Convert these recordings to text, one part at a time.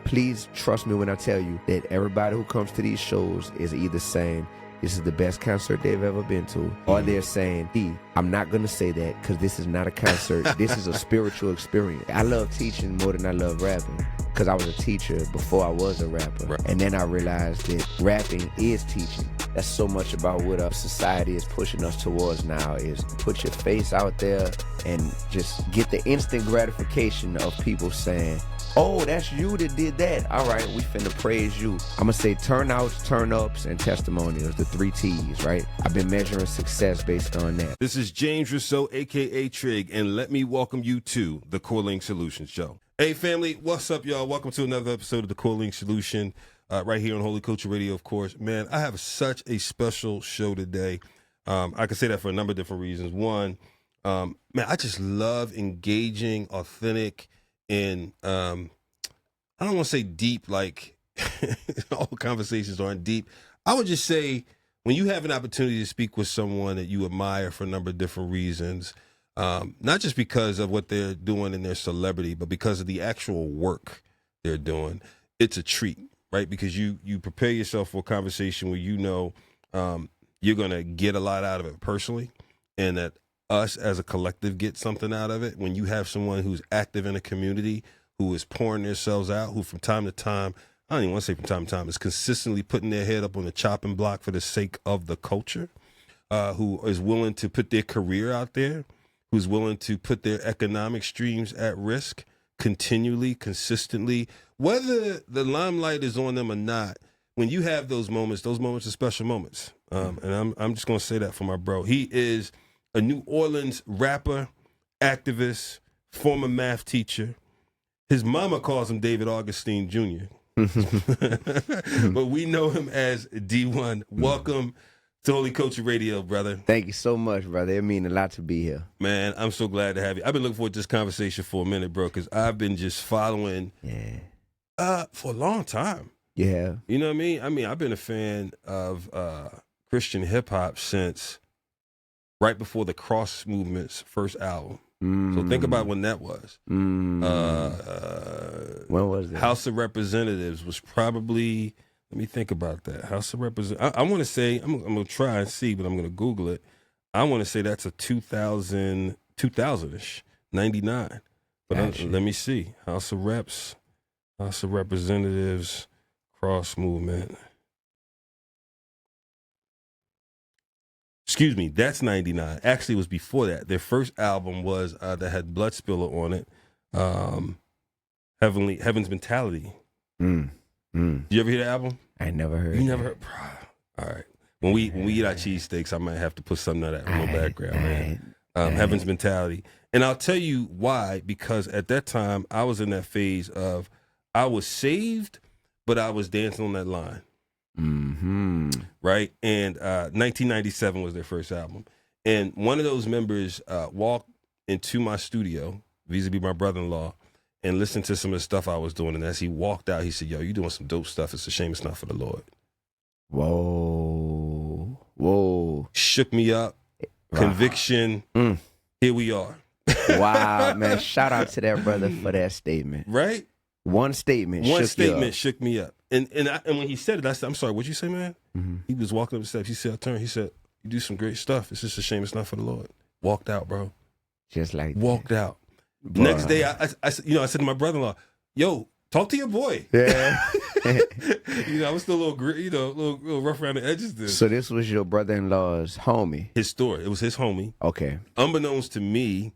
please trust me when I tell you that everybody who comes to these shows is either saying this is the best concert they've ever been to, or they're saying, I'm not going to say that because this is not a concert. This is a spiritual experience. I love teaching more than I love rapping because I was a teacher before I was a rapper. Right. And then I realized that rapping is teaching. That's so much about what our society is pushing us towards now, is put your face out there and just get the instant gratification of people saying, oh, that's you that did that. All right, we finna praise you. I'm gonna say turnouts, turn-ups, and testimonials, the 3 T's, right? I've been measuring success based on that. This is James Rousseau, a.k.a. Trig, and let me welcome you to the Core Solutions Show. Hey, family, what's up, y'all? Welcome to another episode of the Core Solution, right here on Holy Culture Radio, of course. Man, I have such a special show today. I can say that for a number of different reasons. One, man, I just love engaging, authentic, and I don't want to say deep, like all conversations aren't deep. I would just say when you have an opportunity to speak with someone that you admire for a number of different reasons, not just because of what they're doing in their celebrity, but because of the actual work they're doing, it's a treat, right? Because you prepare yourself for a conversation where you know you're going to get a lot out of it personally, and that us as a collective get something out of it. When you have someone who's active in a community, who is pouring themselves out, who from time to time, I don't even want to say from time to time, is consistently putting their head up on the chopping block for the sake of the culture, who is willing to put their career out there, who's willing to put their economic streams at risk continually, consistently, whether the limelight is on them or not. When you have those moments are special moments. And I'm just going to say that for my bro. He is a New Orleans rapper, activist, former math teacher. His mama calls him David Augustine Jr. But we know him as Dee-1. Welcome to Holy Culture Radio, brother. Thank you so much, brother. It means a lot to be here. Man, I'm so glad to have you. I've been looking forward to this conversation for a minute, bro, because I've been just following for a long time. Yeah. You know what I mean? I've been a fan of Christian hip-hop since right before the Cross Movement's first album. So think about when that was. When was that? House of Representatives was probably, let me think about that. House of Representatives, I want to say, I'm going to try and see, but I'm going to Google it. I want to say that's a 2000-ish, 99. But let me see. House of Reps, House of Representatives, Cross Movement. Excuse me, that's 99. Actually, it was before that. Their first album was that had Blood Spiller on it, Heaven's Mentality. Did you ever hear the album? I never heard. You never heard? All right. When we eat our cheesesteaks, I might have to put something of that in the background, man. Heaven's Mentality. And I'll tell you why, because at that time, I was in that phase of I was saved, but I was dancing on that line. Right? And 1997 was their first album. And one of those members walked into my studio, vis-a-vis my brother-in-law, and listened to some of the stuff I was doing. And as he walked out, he said, yo, you doing some dope stuff. It's a shame it's not for the Lord. Whoa. Shook me up. Wow. Conviction. Here we are. Wow, man. Shout out to that brother for that statement. Right? One statement shook me up. And when he said it, I said, I'm sorry, what'd you say, man? He was walking up the steps. He said, I turned. He said, you do some great stuff. It's just a shame it's not for the Lord. Walked out, bro. Just like Walked out. Bruh. Next day, I said to my brother-in-law, yo, talk to your boy. Yeah. I was still a little rough around the edges then. So this was your brother-in-law's homie? His story. It was his homie. Okay. Unbeknownst to me,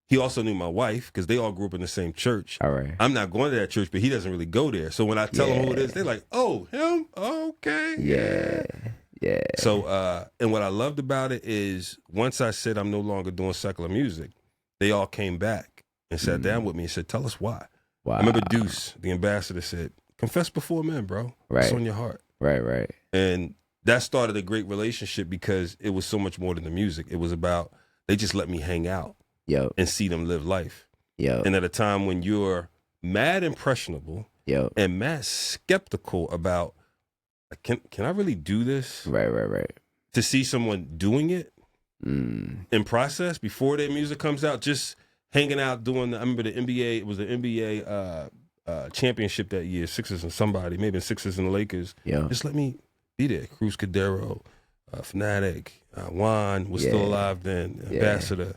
he also knew my wife because they all grew up in the same church. All right. I'm not going to that church, but he doesn't really go there. So when I tell them who it is, they're like, oh, him? Okay. Yeah. So, and what I loved about it is once I said I'm no longer doing secular music, they all came back and sat down with me and said, tell us why. Wow. I remember Deuce, the ambassador, said, confess before men, bro. Right. It's on your heart. Right. And that started a great relationship because it was so much more than the music. It was about, they just let me hang out. And see them live life. And at a time when you're mad impressionable and mad skeptical about, can I really do this? Right. To see someone doing it in process before their music comes out, just hanging out doing, I remember the NBA, it was the NBA championship that year, Sixers and somebody, maybe Sixers and the Lakers. Yeah. Just let me be there. Cruz Cadero, Fnatic, Juan was still alive then, Ambassador,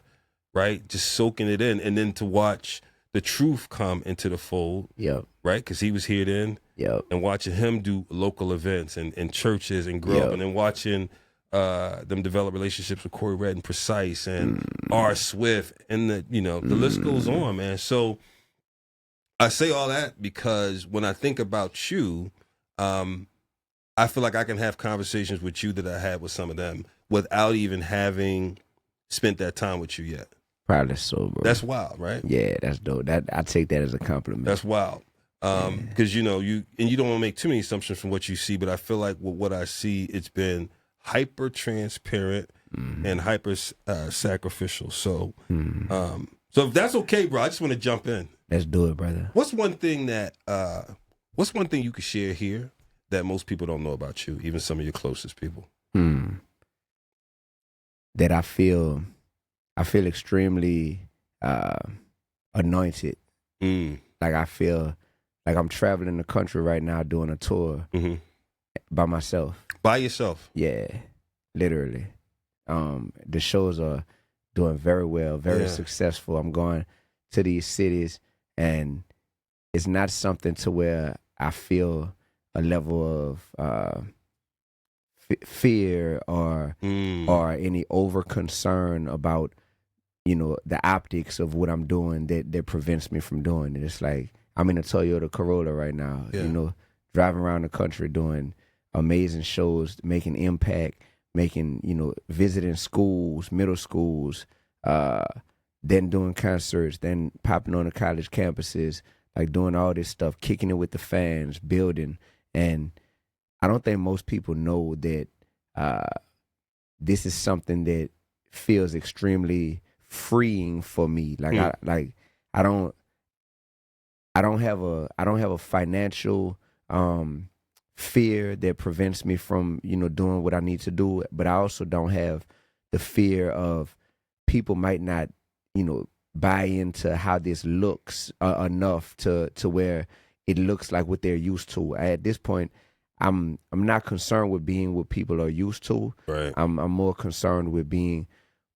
right? Just soaking it in. And then to watch the truth come into the fold, right? Because he was here then. And watching him do local events and churches and grow up, and then watching them develop relationships with Corey Red and Precise and R. Swift, and the list goes on, man. So I say all that because when I think about you, I feel like I can have conversations with you that I had with some of them without even having spent that time with you yet. Probably so, bro. That's wild, right? Yeah, that's dope. I take that as a compliment. That's wild. Because you don't want to make too many assumptions from what you see, but I feel like with what I see, it's been hyper transparent and hyper sacrificial. So, so if that's okay, bro, I just want to jump in. Let's do it, brother. What's one thing you could share here that most people don't know about you, even some of your closest people? That I feel extremely anointed. Like I feel like I'm traveling the country right now doing a tour by myself. By yourself? Yeah, literally. The shows are doing very well, very successful. I'm going to these cities, and it's not something to where I feel a level of fear or any over concern about the optics of what I'm doing that prevents me from doing it. It's like I'm in a Toyota Corolla right now, driving around the country doing amazing shows, making impact, visiting schools, middle schools, then doing concerts, then popping on the college campuses, like doing all this stuff, kicking it with the fans, building. And I don't think most people know that this is something that feels extremely freeing for me. Like I don't have a financial fear that prevents me from doing what I need to do, but I also don't have the fear of people might not buy into how this looks enough to where it looks like what they're used to. At this point, I'm not concerned with being what people are used to. Right. I'm more concerned with being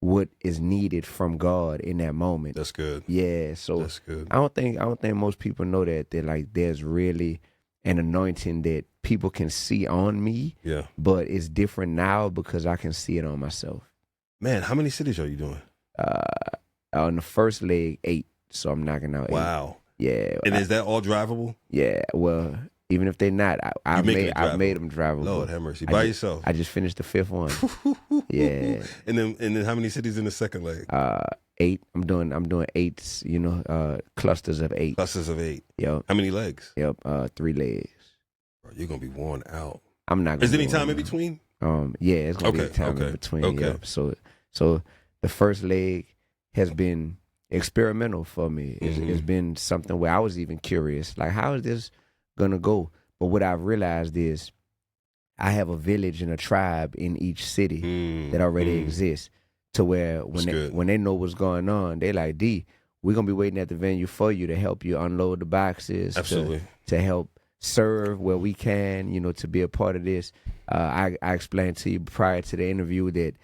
what is needed from God in that moment. That's good. Yeah. So that's good. I don't think most people know that like there's really an anointing that people can see on me. Yeah. But it's different now because I can see it on myself. Man, how many cities are you doing? On the first leg, 8. So I'm knocking out 8. Wow. Yeah. And is that all drivable? Yeah. Well, even if they're not, I made them drivable. Lord have mercy. By yourself? I just finished the 5th one. Yeah. And then how many cities in the second leg? 8. I'm doing 8s, clusters of 8. Clusters of 8. Yep. How many legs? Yep. 3 legs. Bro, you're gonna be worn out. I'm not gonna. Is there any time in between? Yeah, it's gonna be time in between. Okay. Yep. So the first leg has been experimental for me. It's been something where I was even curious, like, how is this gonna go? But what I've realized is I have a village and a tribe in each city that already exists, to where when they know what's going on, they like, D, we're gonna be waiting at the venue for you to help you unload the boxes. Absolutely. To help serve where we can, to be a part of this. I explained to you prior to the interview that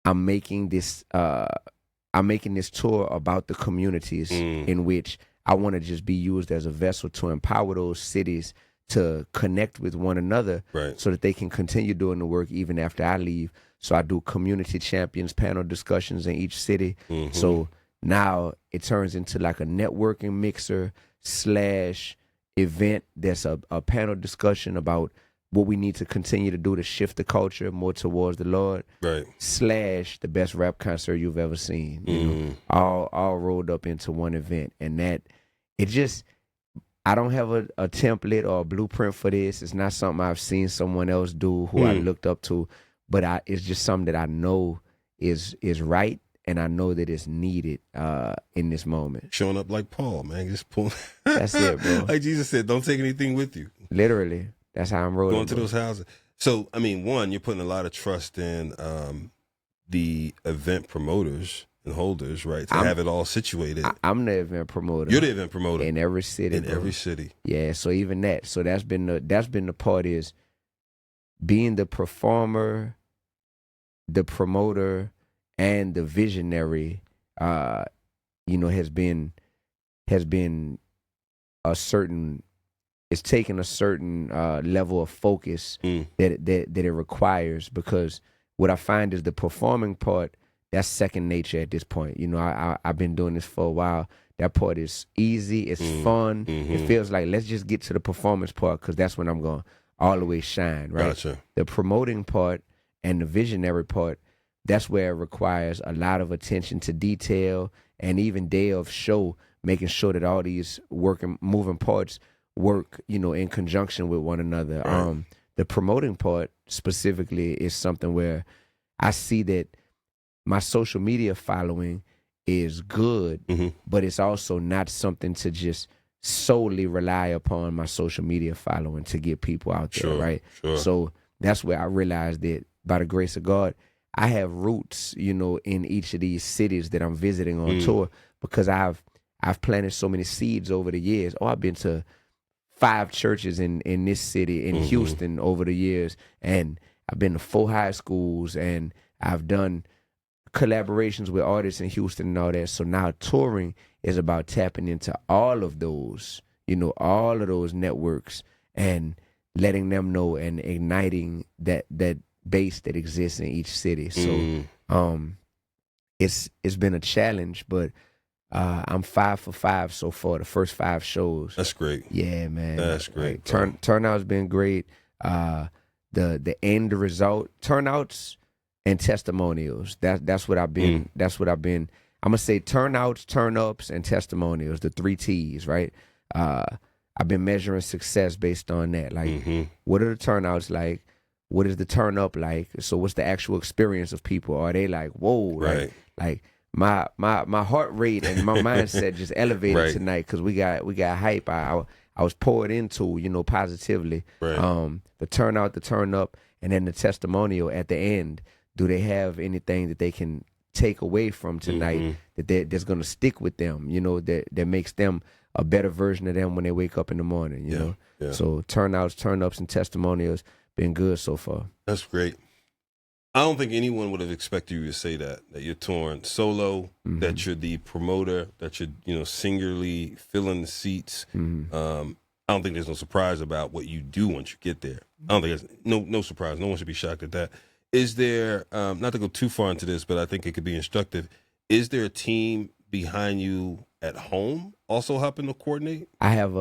I'm making this tour about the communities in which I want to just be used as a vessel to empower those cities to connect with one another, right, so that they can continue doing the work even after I leave. So I do community champions panel discussions in each city. So now it turns into like a networking mixer / event that's a panel discussion about what we need to continue to do to shift the culture more towards the Lord, right, / the best rap concert you've ever seen, all rolled up into one event. And that, it just, I don't have a template or a blueprint for this. It's not something I've seen someone else do who I looked up to, but it's just something that I know is right. And I know that it's needed in this moment. Showing up like Paul, man. Just pull. That's it, bro. Like Jesus said, don't take anything with you. Literally. That's how I'm rolling. Going to those houses. So, I mean, one, you're putting a lot of trust in the event promoters and holders, right? To have it all situated. I'm the event promoter. You're the event promoter in every city. In every city. Yeah. So even that. So that's been the part is being the performer, the promoter, and the visionary. Has been a certain. It's taken a certain level of focus that it requires, because what I find is the performing part, that's second nature at this point. I've been doing this for a while. That part is easy. It's fun. It feels like, let's just get to the performance part, because that's when I'm going to always shine, right? Gotcha. The promoting part and the visionary part, that's where it requires a lot of attention to detail, and even day of show, making sure that all these moving parts work, in conjunction with one another. Right. The promoting part specifically is something where I see that my social media following is good, but it's also not something to just solely rely upon my social media following to get people out there, right? Sure. So that's where I realized that by the grace of God, I have roots, in each of these cities that I'm visiting on tour, because I've planted so many seeds over the years. I've been to 5 churches in this city, in Houston, over the years, and I've been to 4 high schools, and I've done collaborations with artists in Houston and all that. So now touring is about tapping into all of those, all of those networks, and letting them know and igniting that base that exists in each city. So it's been a challenge, but I'm 5 for 5 so far, the first 5 shows. That's great. Yeah, man. That's great. Turnout's been great. The end result, turnouts and testimonials. That's what I've been. That's what I've been. I'm gonna say turnouts, turn-ups, and testimonials. The 3 T's, right? I've been measuring success based on that. Like, what are the turnouts like? What is the turn up like? So what's the actual experience of people? Are they like, whoa, right? Like my heart rate and my mindset just elevated tonight, because we got hype. I was poured into, positively. Right. The turnout, the turn up, and then the testimonial at the end. Do they have anything that they can take away from tonight that's going to stick with them? That makes them a better version of them when they wake up in the morning. You know. Yeah. So turnouts, turn ups, and testimonials been good so far. That's great. I don't think anyone would have expected you to say that you're touring solo, that you're the promoter, that you're, singularly filling the seats. I don't think there's no surprise about what you do once you get there. I don't think there's no surprise. No one should be shocked at that. Is there, not to go too far into this, but I think it could be instructive, is there a team behind you at home also helping to coordinate? I have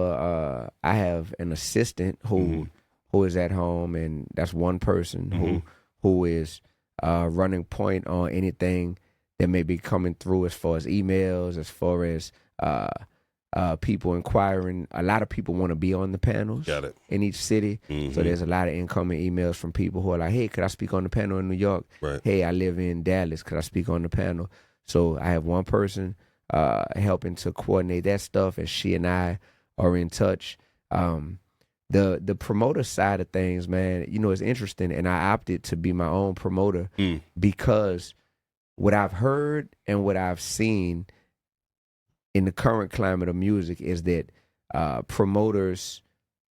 an assistant who is at home, and that's one person who is running point on anything that may be coming through, as far as emails, as far as people inquiring. A lot of people want to be on the panels. Got it. In each city. So there's a lot of incoming emails from people who are like, hey, could I speak on the panel in New York? Right. Hey, I live in Dallas. Could I speak on the panel? So I have one person helping to coordinate that stuff, and she and I are in touch. The promoter side of things, man, it's interesting, and I opted to be my own promoter because what I've heard and what I've seen in the current climate of music is that promoters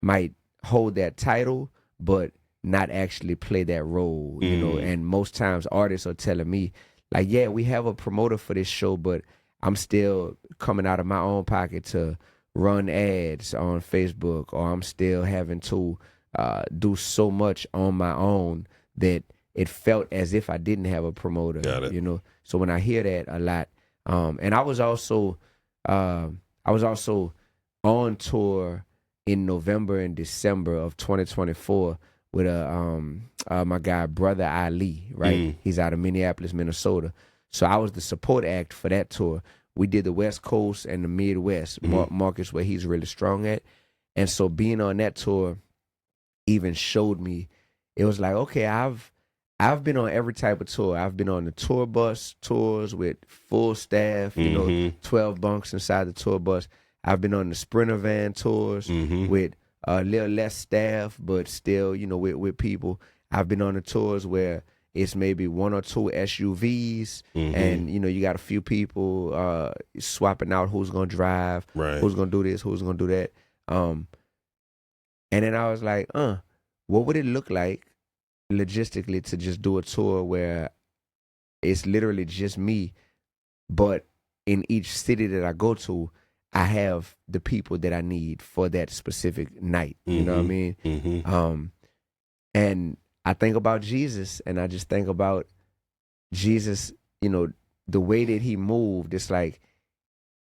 might hold that title but not actually play that role, and most times artists are telling me, like, yeah, we have a promoter for this show, but I'm still coming out of my own pocket to run ads on Facebook, or I'm still having to do so much on my own that it felt as if I didn't have a promoter. Got it. So when I hear that a lot, and I was also on tour in November and December of 2024 with my guy Brother Ali, right? He's out of Minneapolis, Minnesota. So I was the support act for that tour. We did the West Coast and the Midwest markets where he's really strong at. And so being on that tour even showed me, it was like, okay, I've been on every type of tour. I've been on the tour bus tours with full staff, 12 bunks inside the tour bus. I've been on the Sprinter van tours with a little less staff, but still, with people. I've been on the tours where it's maybe one or two SUVs, and you got a few people swapping out who's gonna drive, who's gonna do this, who's gonna do that. And then I was like, what would it look like logistically to just do a tour where it's literally just me, but in each city that I go to, I have the people that I need for that specific night. You know what I mean? And I think about Jesus, and I just think about Jesus, the way that he moved. It's like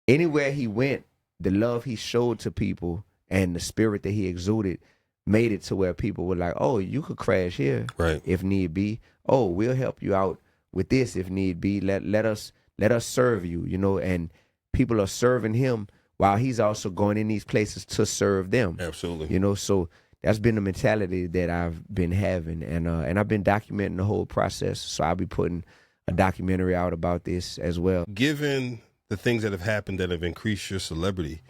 anywhere he went, the love he showed to people and the spirit that he exuded made it to where people were like, oh, you could crash here if need be. Oh, we'll help you out with this if need be. Let us serve you, and people are serving him while he's also going in these places to serve them. Absolutely. So that's been the mentality that I've been having, and I've been documenting the whole process. So I'll be putting a documentary out about this as well. Given the things that have happened that have increased your celebrity,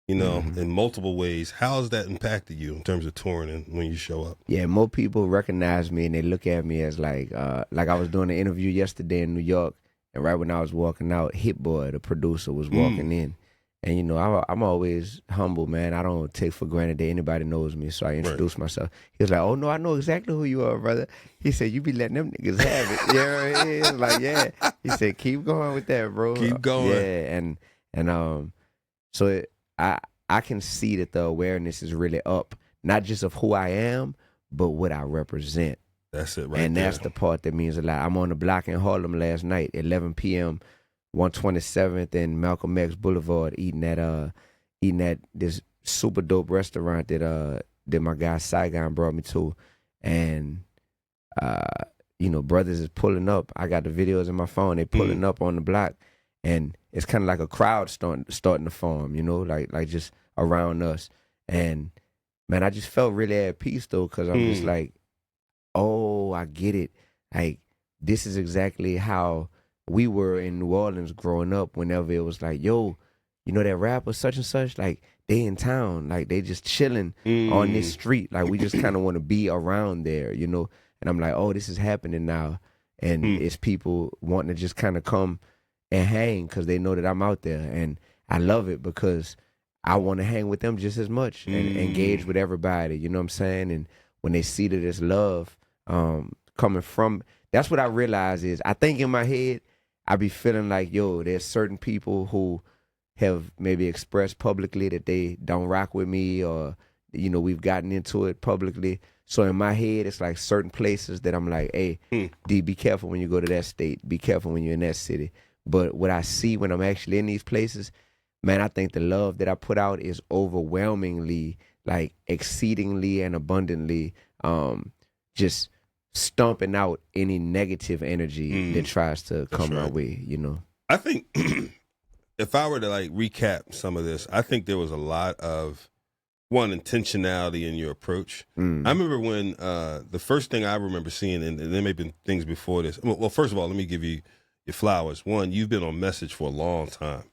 in multiple ways, how has that impacted you in terms of touring and when you show up? Yeah, more people recognize me and they look at me as like I was doing an interview yesterday in New York, and right when I was walking out, Hit Boy, the producer, was walking in. And, I'm always humble, man. I don't take for granted that anybody knows me, so I introduce myself. He was like, oh, no, I know exactly who you are, brother. He said, you be letting them niggas have it. Yeah, he was like, yeah. He said, keep going with that, bro. Keep going. Yeah, and so I can see that the awareness is really up, not just of who I am, but what I represent. That's it right And there. that's the part that means a lot. I'm on the block in Harlem last night, 11 p.m., 127th and Malcolm X Boulevard, eating at this super dope restaurant that my guy Saigon brought me to, and brothers is pulling up. I got the videos in my phone. They pulling up on the block, and it's kind of like a crowd starting to form. Like just around us. And man, I just felt really at peace though, because I'm just like, oh, I get it. Like this is exactly how we were in New Orleans growing up. Whenever it was like, yo, that rapper such and such, like they in town, like they just chilling on this street, like we just kind of want to be around there, And I'm like, oh, this is happening now, and it's people wanting to just kind of come and hang because they know that I'm out there, and I love it because I want to hang with them just as much and engage with everybody. You know what I'm saying? And when they see that it's love coming from, that's what I realize is, I think in my head, I be feeling like, yo, there's certain people who have maybe expressed publicly that they don't rock with me, or, we've gotten into it publicly. So in my head, it's like certain places that I'm like, hey, D, be careful when you go to that state. Be careful when you're in that city. But what I see when I'm actually in these places, man, I think the love that I put out is overwhelmingly, like exceedingly and abundantly just stomping out any negative energy that tries to come my way, I think if I were to like recap some of this, I think there was a lot of intentionality in your approach. I remember when the first thing I remember seeing, and there may have been things before this. Well, first of all, let me give you your flowers. One, you've been on message for a long time.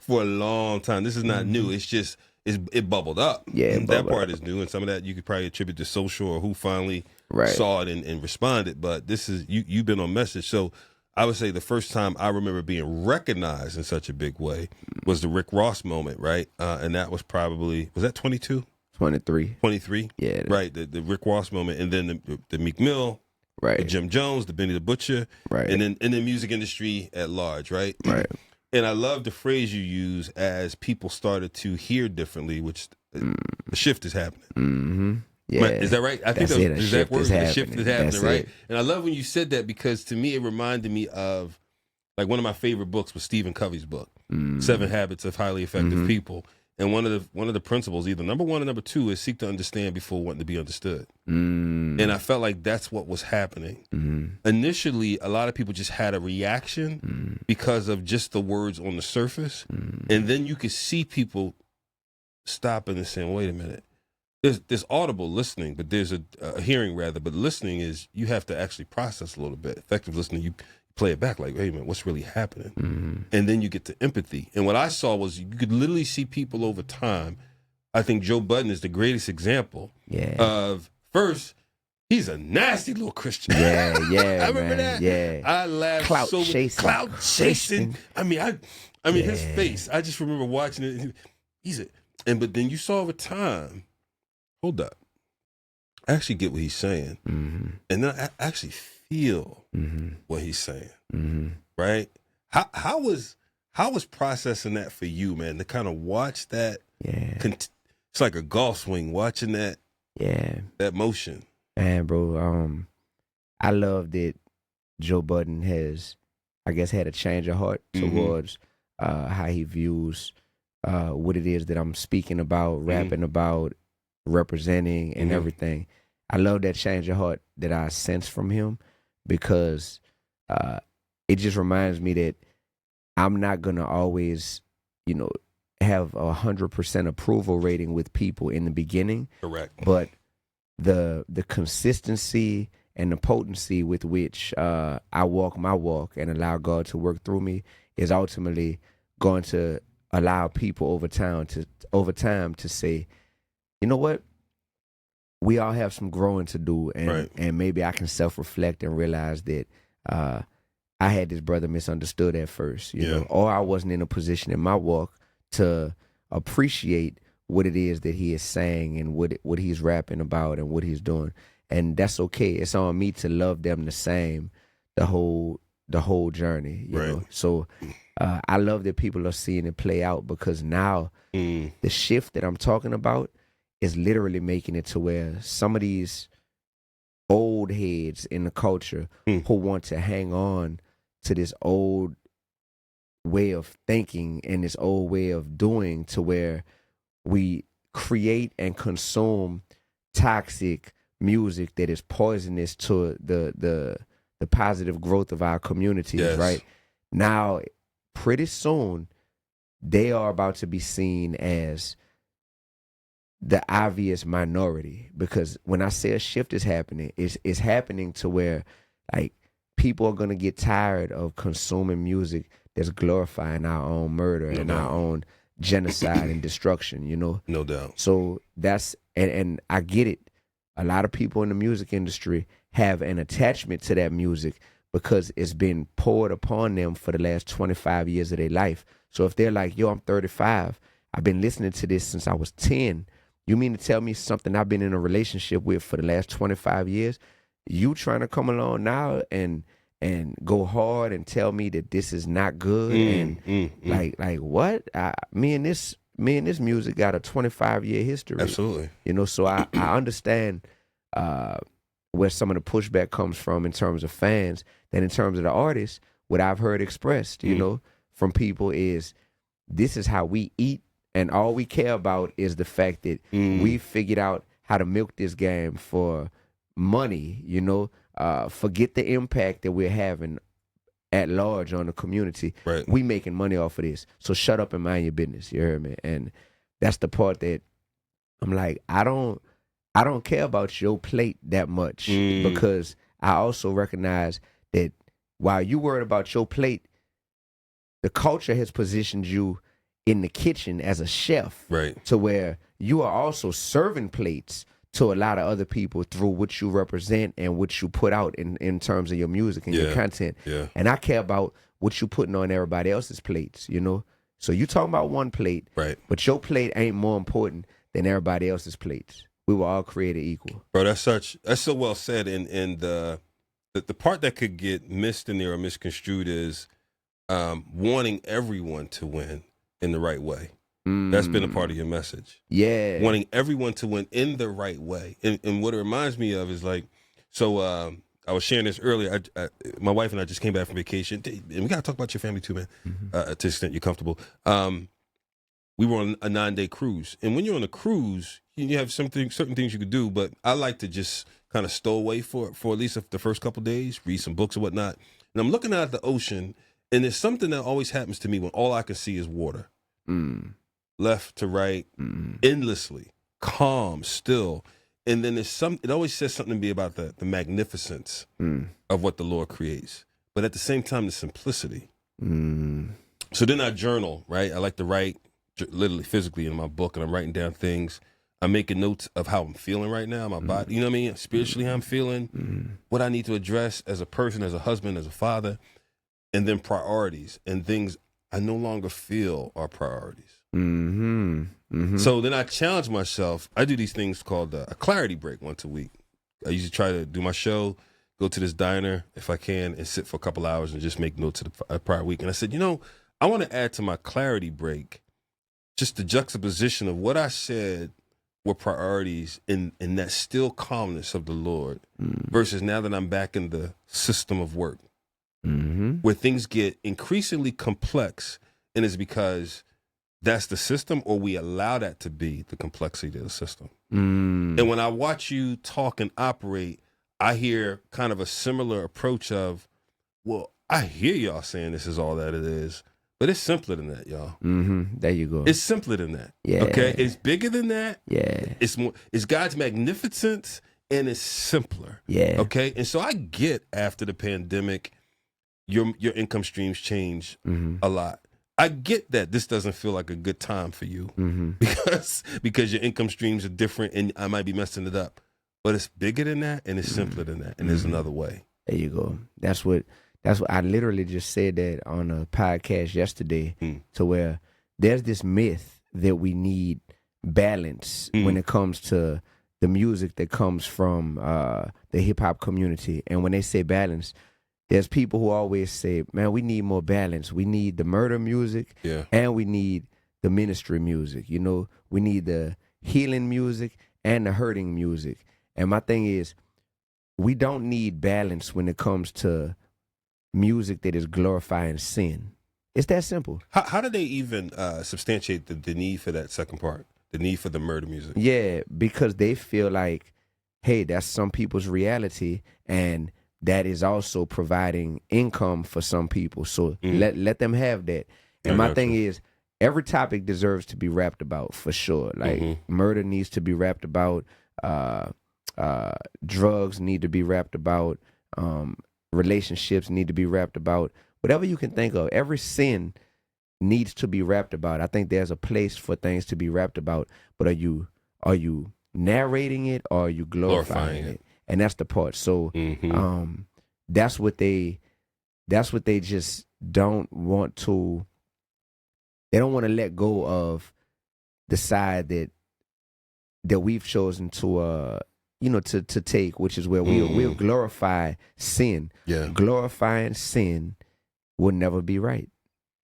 For a long time. This is not new. It's just it bubbled up. Yeah, that part is new, and some of that you could probably attribute to social or who finally saw it and responded. But this is you've been on message. So I would say the first time I remember being recognized in such a big way was the Rick Ross moment, right? And that was probably, was that 22? 23. 23? Yeah. Right, the Rick Ross moment, and then the Meek Mill, the Jim Jones, the Benny the Butcher, and then in the music industry at large, right? Right. And I love the phrase you use as people started to hear differently, which the shift is happening. Mm-hmm. Yeah. Is that right? I think that's the exact word. The shift is happening, that's right? It. And I love when you said that, because to me it reminded me of, like, one of my favorite books was Stephen Covey's book, 7 Habits of Highly Effective People. And one of the principles, either number 1 or number 2, is seek to understand before wanting to be understood. And I felt like that's what was happening. Initially, a lot of people just had a reaction because of just the words on the surface. And then you could see people stopping and saying, wait a minute. There's audible listening, but there's a hearing rather. But listening is, you have to actually process a little bit. Effective listening, you play it back like, hey man, what's really happening? And then you get to empathy. And what I saw was you could literally see people over time. I think Joe Budden is the greatest example of, first, He's a nasty little Christian. Yeah, I remember man, that. yeah. I laughed Clout so chasing. clout chasing. I mean, his Yeah. face. I just remember watching it. But then you saw over time. Hold up. I actually get what he's saying, Mm-hmm. and then I actually feel Mm-hmm. what he's saying. Mm-hmm. Right? How was processing that for you, man? To kind of watch that. Yeah. It's like a golf swing watching that. Yeah. That motion. Man, bro, I love that Joe Budden has, I guess, had a change of heart towards how he views what it is that I'm speaking about, rapping about, representing, and everything. I love that change of heart that I sense from him, because it just reminds me that I'm not gonna always, have 100% approval rating with people in the beginning. Correct. But the consistency and the potency with which I walk my walk and allow God to work through me is ultimately going to allow people over time to say, you know what, we all have some growing to do, and maybe I can self-reflect and realize that I had this brother misunderstood at first, you know, or I wasn't in a position in my walk to appreciate what it is that he is saying and what he's rapping about and what he's doing. And that's okay. It's on me to love them the same the whole journey, you know. So I love that people are seeing it play out, because now the shift that I'm talking about is literally making it to where some of these old heads in the culture who want to hang on to this old way of thinking and this old way of doing, to where we create and consume toxic music that is poisonous to the positive growth of our communities, right? Now, pretty soon, they are about to be seen as the obvious minority, because when I say a shift is happening, it's happening to where, like, people are going to get tired of consuming music that's glorifying our own murder and our own genocide and destruction, you know? No doubt. So that's, and I get it. A lot of people in the music industry have an attachment to that music because it's been poured upon them for the last 25 years of their life. So if they're like, yo, I'm 35, I've been listening to this since I was 10, you mean to tell me something I've been in a relationship with for the last 25 years? You trying to come along now and go hard and tell me that this is not good? Like what? Me and this music got a 25-year history. Absolutely. You know, so I understand where some of the pushback comes from in terms of fans. Then in terms of the artists, what I've heard expressed, you know, from people is, this is how we eat, and all we care about is the fact that we figured out how to milk this game for money, you know. Forget the impact that we're having at large on the community. Right. We making money off of this. So shut up and mind your business. You heard me? And that's the part that I'm like, I don't care about your plate that much, because I also recognize that while you worried about your plate, the culture has positioned you in the kitchen as a chef, right, to where you are also serving plates to a lot of other people through what you represent and what you put out in terms of your music and your content. Yeah. And I care about what you putting on everybody else's plates, you know? So you talking about one plate, right, but your plate ain't more important than everybody else's plates. We were all created equal. Bro, that's so well said. And the part that could get missed in there or misconstrued is wanting everyone to win in the right way. That's been a part of your message. Yeah. Wanting everyone to win in the right way. And what it reminds me of is like, so I was sharing this earlier. My wife and I just came back from vacation. And we got to talk about your family too, man, to the extent you're comfortable. We were on a 9-day cruise. And when you're on a cruise, you have certain things you could do. But I like to just kind of stow away for at least the first couple of days, read some books or whatnot. And I'm looking out at the ocean, and there's something that always happens to me when all I can see is water. Left to right, endlessly, calm, still. And then it always says something to me about the magnificence of what the Lord creates. But at the same time, the simplicity. So then I journal, right? I like to write literally physically in my book, and I'm writing down things. I'm making notes of how I'm feeling right now, my body, you know what I mean? Spiritually, how I'm feeling, what I need to address as a person, as a husband, as a father, and then priorities and things I no longer feel are priorities. So then I challenge myself. I do these things called a clarity break once a week. I usually try to do my show, go to this diner if I can, and sit for a couple hours and just make notes of the prior week. And I said, I want to add to my clarity break just the juxtaposition of what I said were priorities in that still calmness of the Lord versus now that I'm back in the system of work where things get increasingly complex, and it's because that's the system or we allow that to be the complexity of the system. And when I watch you talk and operate, I hear kind of a similar approach of, well, I hear y'all saying this is all that it is, but it's simpler than that, y'all. There you go. It's simpler than that. Yeah. Okay. It's bigger than that. Yeah. It's more. It's God's magnificence, and it's simpler. Yeah. Okay. And so I get after the pandemic, your income streams change a lot. I get that this doesn't feel like a good time for you because your income streams are different, and I might be messing it up. But it's bigger than that, and it's simpler than that, and there's another way. There you go. That's what I literally just said that on a podcast yesterday, to where there's this myth that we need balance when it comes to the music that comes from the hip hop community. And when they say balance, there's people who always say, man, we need more balance. We need the murder music and we need the ministry music. We need the healing music and the hurting music. And my thing is, we don't need balance when it comes to music that is glorifying sin. It's that simple. How do they even substantiate the need for that second part, the need for the murder music? Yeah, because they feel like, hey, that's some people's reality, and that is also providing income for some people. So let them have that. And my thing is, every topic deserves to be rapped about for sure. Like murder needs to be rapped about. Drugs need to be rapped about. Relationships need to be rapped about. Whatever you can think of, every sin needs to be rapped about. I think there's a place for things to be rapped about. But are you narrating it or are you glorifying it? And that's the part. So that's what they just don't want to. They don't want to let go of the side that we've chosen to to take, which is where we'll glorify sin. Yeah. Glorifying sin will never be right.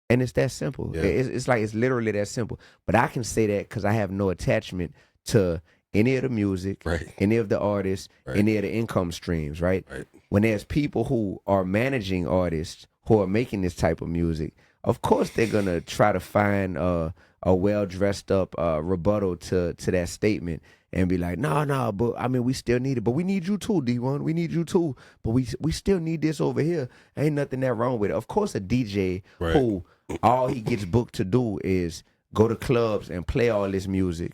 And it's that simple. Yeah. It's literally that simple. But I can say that because I have no attachment to any of the music, any of the artists, any of the income streams, right? When there's people who are managing artists who are making this type of music, of course they're going to try to find a well-dressed up rebuttal to that statement and be like, no, but I mean, we still need it. But we need you too, Dee-1. We need you too. But we still need this over here. Ain't nothing that wrong with it. Of course, a DJ who all he gets booked to do is go to clubs and play all this music,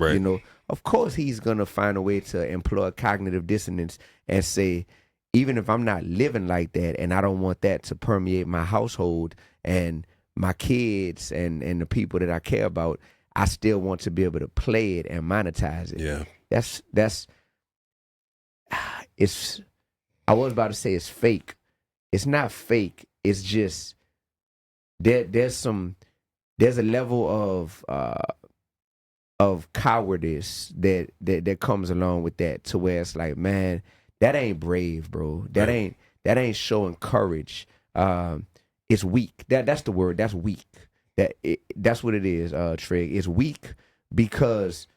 of course he's going to find a way to employ cognitive dissonance and say, even if I'm not living like that and I don't want that to permeate my household and my kids and the people that I care about, I still want to be able to play it and monetize it. Yeah. I was about to say it's fake. It's not fake. It's just there's a level of cowardice that comes along with that, to where it's like, man, that ain't brave, bro. That ain't showing courage. It's weak. That's the word. That's weak. That's what it is, Trig. It's weak because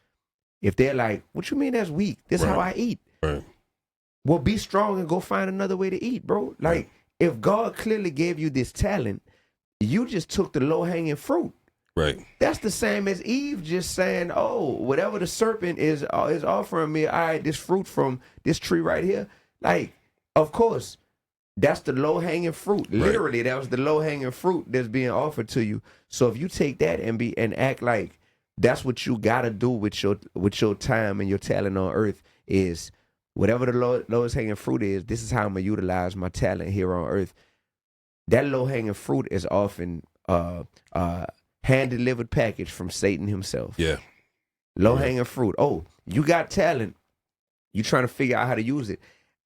if they're like, what you mean that's weak? This is how I eat. Right. Well, be strong and go find another way to eat, bro. Like, if God clearly gave you this talent, you just took the low-hanging fruit. Right. That's the same as Eve just saying, oh, whatever the serpent is offering me, all right, this fruit from this tree right here. Like, of course, that's the low-hanging fruit. Literally, that was the low-hanging fruit that's being offered to you. So if you take that and act like that's what you got to do with your time and your talent on earth, is whatever the lowest hanging fruit is, this is how I'm going to utilize my talent here on earth. That low-hanging fruit is often hand-delivered package from Satan himself. Yeah. Low-hanging fruit. Oh, You got talent. You trying to figure out how to use it.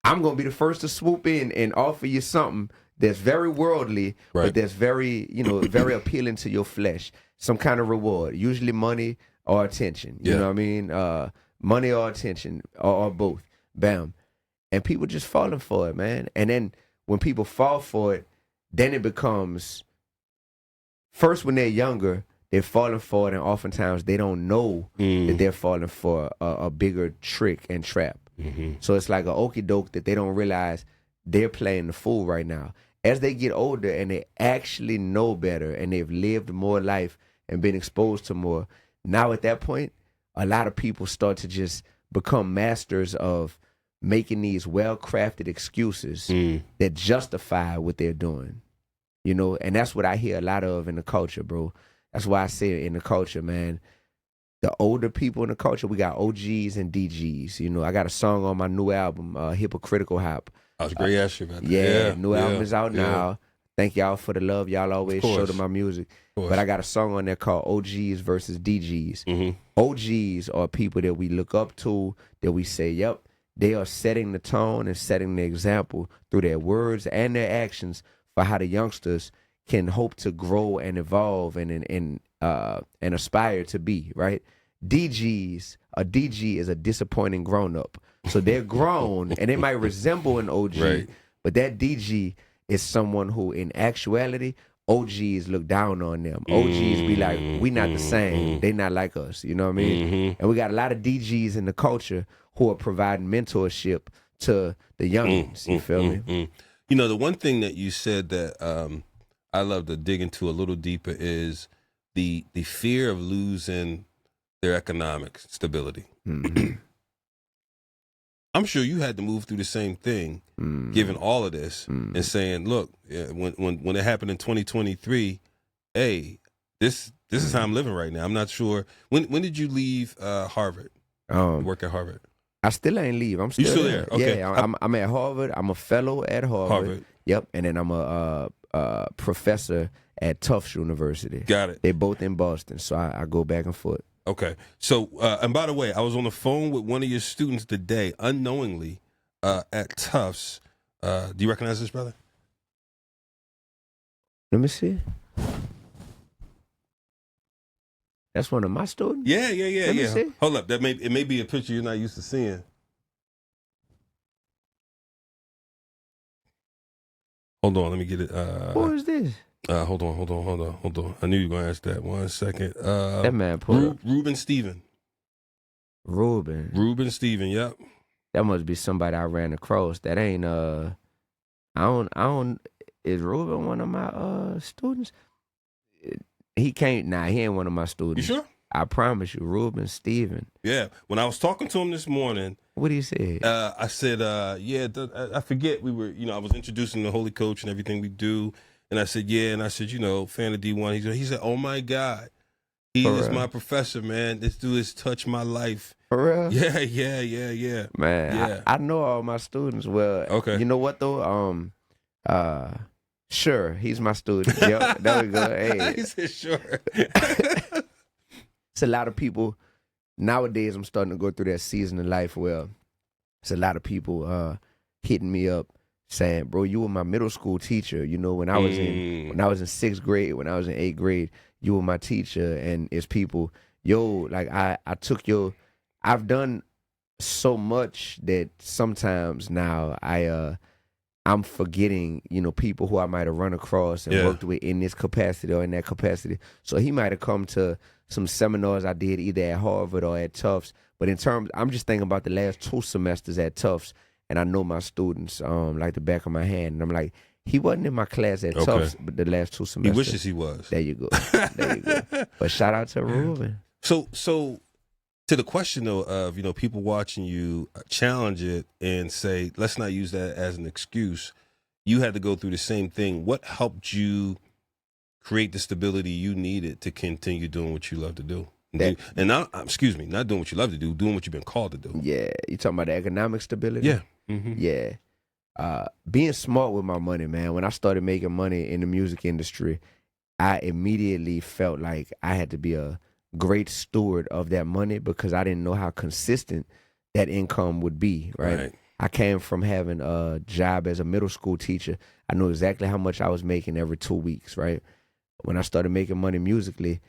I'm going to be the first to swoop in and offer you something that's very worldly, but that's very, very appealing to your flesh. Some kind of reward, usually money or attention. You know what I mean? Money or attention or both. Bam. And people just falling for it, man. And then when people fall for it, then it becomes, first when they're younger, they're falling for it, and oftentimes they don't know that they're falling for a bigger trick and trap. So it's like an okie doke that they don't realize they're playing the fool right now. As they get older and they actually know better and they've lived more life and been exposed to more, now at that point, a lot of people start to just become masters of making these well-crafted excuses that justify what they're doing. And that's what I hear a lot of in the culture, bro. That's why I say in the culture, man, the older people in the culture, we got OGs and DGs. I got a song on my new album, Hypocritical Hop. I was great asking about that. Yeah, new album is out now. Thank y'all for the love y'all always show to my music. But I got a song on there called OGs versus DGs. OGs are people that we look up to, that we say, yep, they are setting the tone and setting the example through their words and their actions for how the youngsters can hope to grow and evolve and aspire to be, right? DGs, a DG is a disappointing grown-up. So they're grown, and they might resemble an OG, but that DG is someone who, in actuality, OGs look down on them. OGs be like, we not the same. They not like us, you know what I mean? And we got a lot of DGs in the culture who are providing mentorship to the youngins, you feel me? The one thing that you said that I love to dig into a little deeper is the fear of losing their economic stability. I'm sure you had to move through the same thing, given all of this, and saying, look, when it happened in 2023, hey, this is how I'm living right now. I'm not sure. When did you leave Harvard? Work at Harvard? I still ain't leave. I'm still, you still there. Okay. Yeah, I'm at Harvard. I'm a fellow at Harvard. Yep, and then I'm a professor at Tufts University. Got it. They both in Boston, so I go back and forth. Okay. So, and by the way, I was on the phone with one of your students today, unknowingly, at Tufts. Do you recognize this brother? Let me see. That's one of my students? Yeah. Let me see. Hold up. It may be a picture you're not used to seeing. Hold on. Let me get it. Who is this? Hold on. I knew you were going to ask that. 1 second. That man pulled up. Ruben Steven. Ruben Steven, yep. That must be somebody I ran across. That ain't, I don't, is Ruben one of my students? He can't, he ain't one of my students. You sure? I promise you, Ruben Steven. Yeah. When I was talking to him this morning. What did he say? I said, I forget, we were, I was introducing the Holy Coach and everything we do. And I said, yeah. And I said, fan of Dee-1. He said, oh my God. He is my professor, man. This dude has touched my life. For real? Yeah. Man, yeah. I know all my students well. Okay. You know what though? Sure, he's my student. Yep, there we go. Hey. He said sure. It's a lot of people nowadays. I'm starting to go through that season of life where it's a lot of people hitting me up saying, "Bro, you were my middle school teacher. When I was in 6th grade, when I was in 8th grade, you were my teacher." And it's people, I took your. I've done so much that sometimes now I'm forgetting, people who I might have run across and worked with in this capacity or in that capacity. So he might have come to some seminars I did either at Harvard or at Tufts. But I'm just thinking about the last 2 semesters at Tufts, and I know my students like the back of my hand. And I'm like, he wasn't in my class at Tufts, but the last 2 semesters. He wishes he was. There you go. But shout out to Ruben. So to the question though of people watching you challenge it and say, let's not use that as an excuse. You had to go through the same thing. What helped you create the stability you needed to continue doing what you love to do? Not doing what you love to do, doing what you've been called to do. Yeah, you talking about the economic stability? Yeah. Yeah. Being smart with my money, man. When I started making money in the music industry, I immediately felt like I had to be a great steward of that money because I didn't know how consistent that income would be, right? I came from having a job as a middle school teacher. I knew exactly how much I was making every 2 weeks, right? When I started making money musically,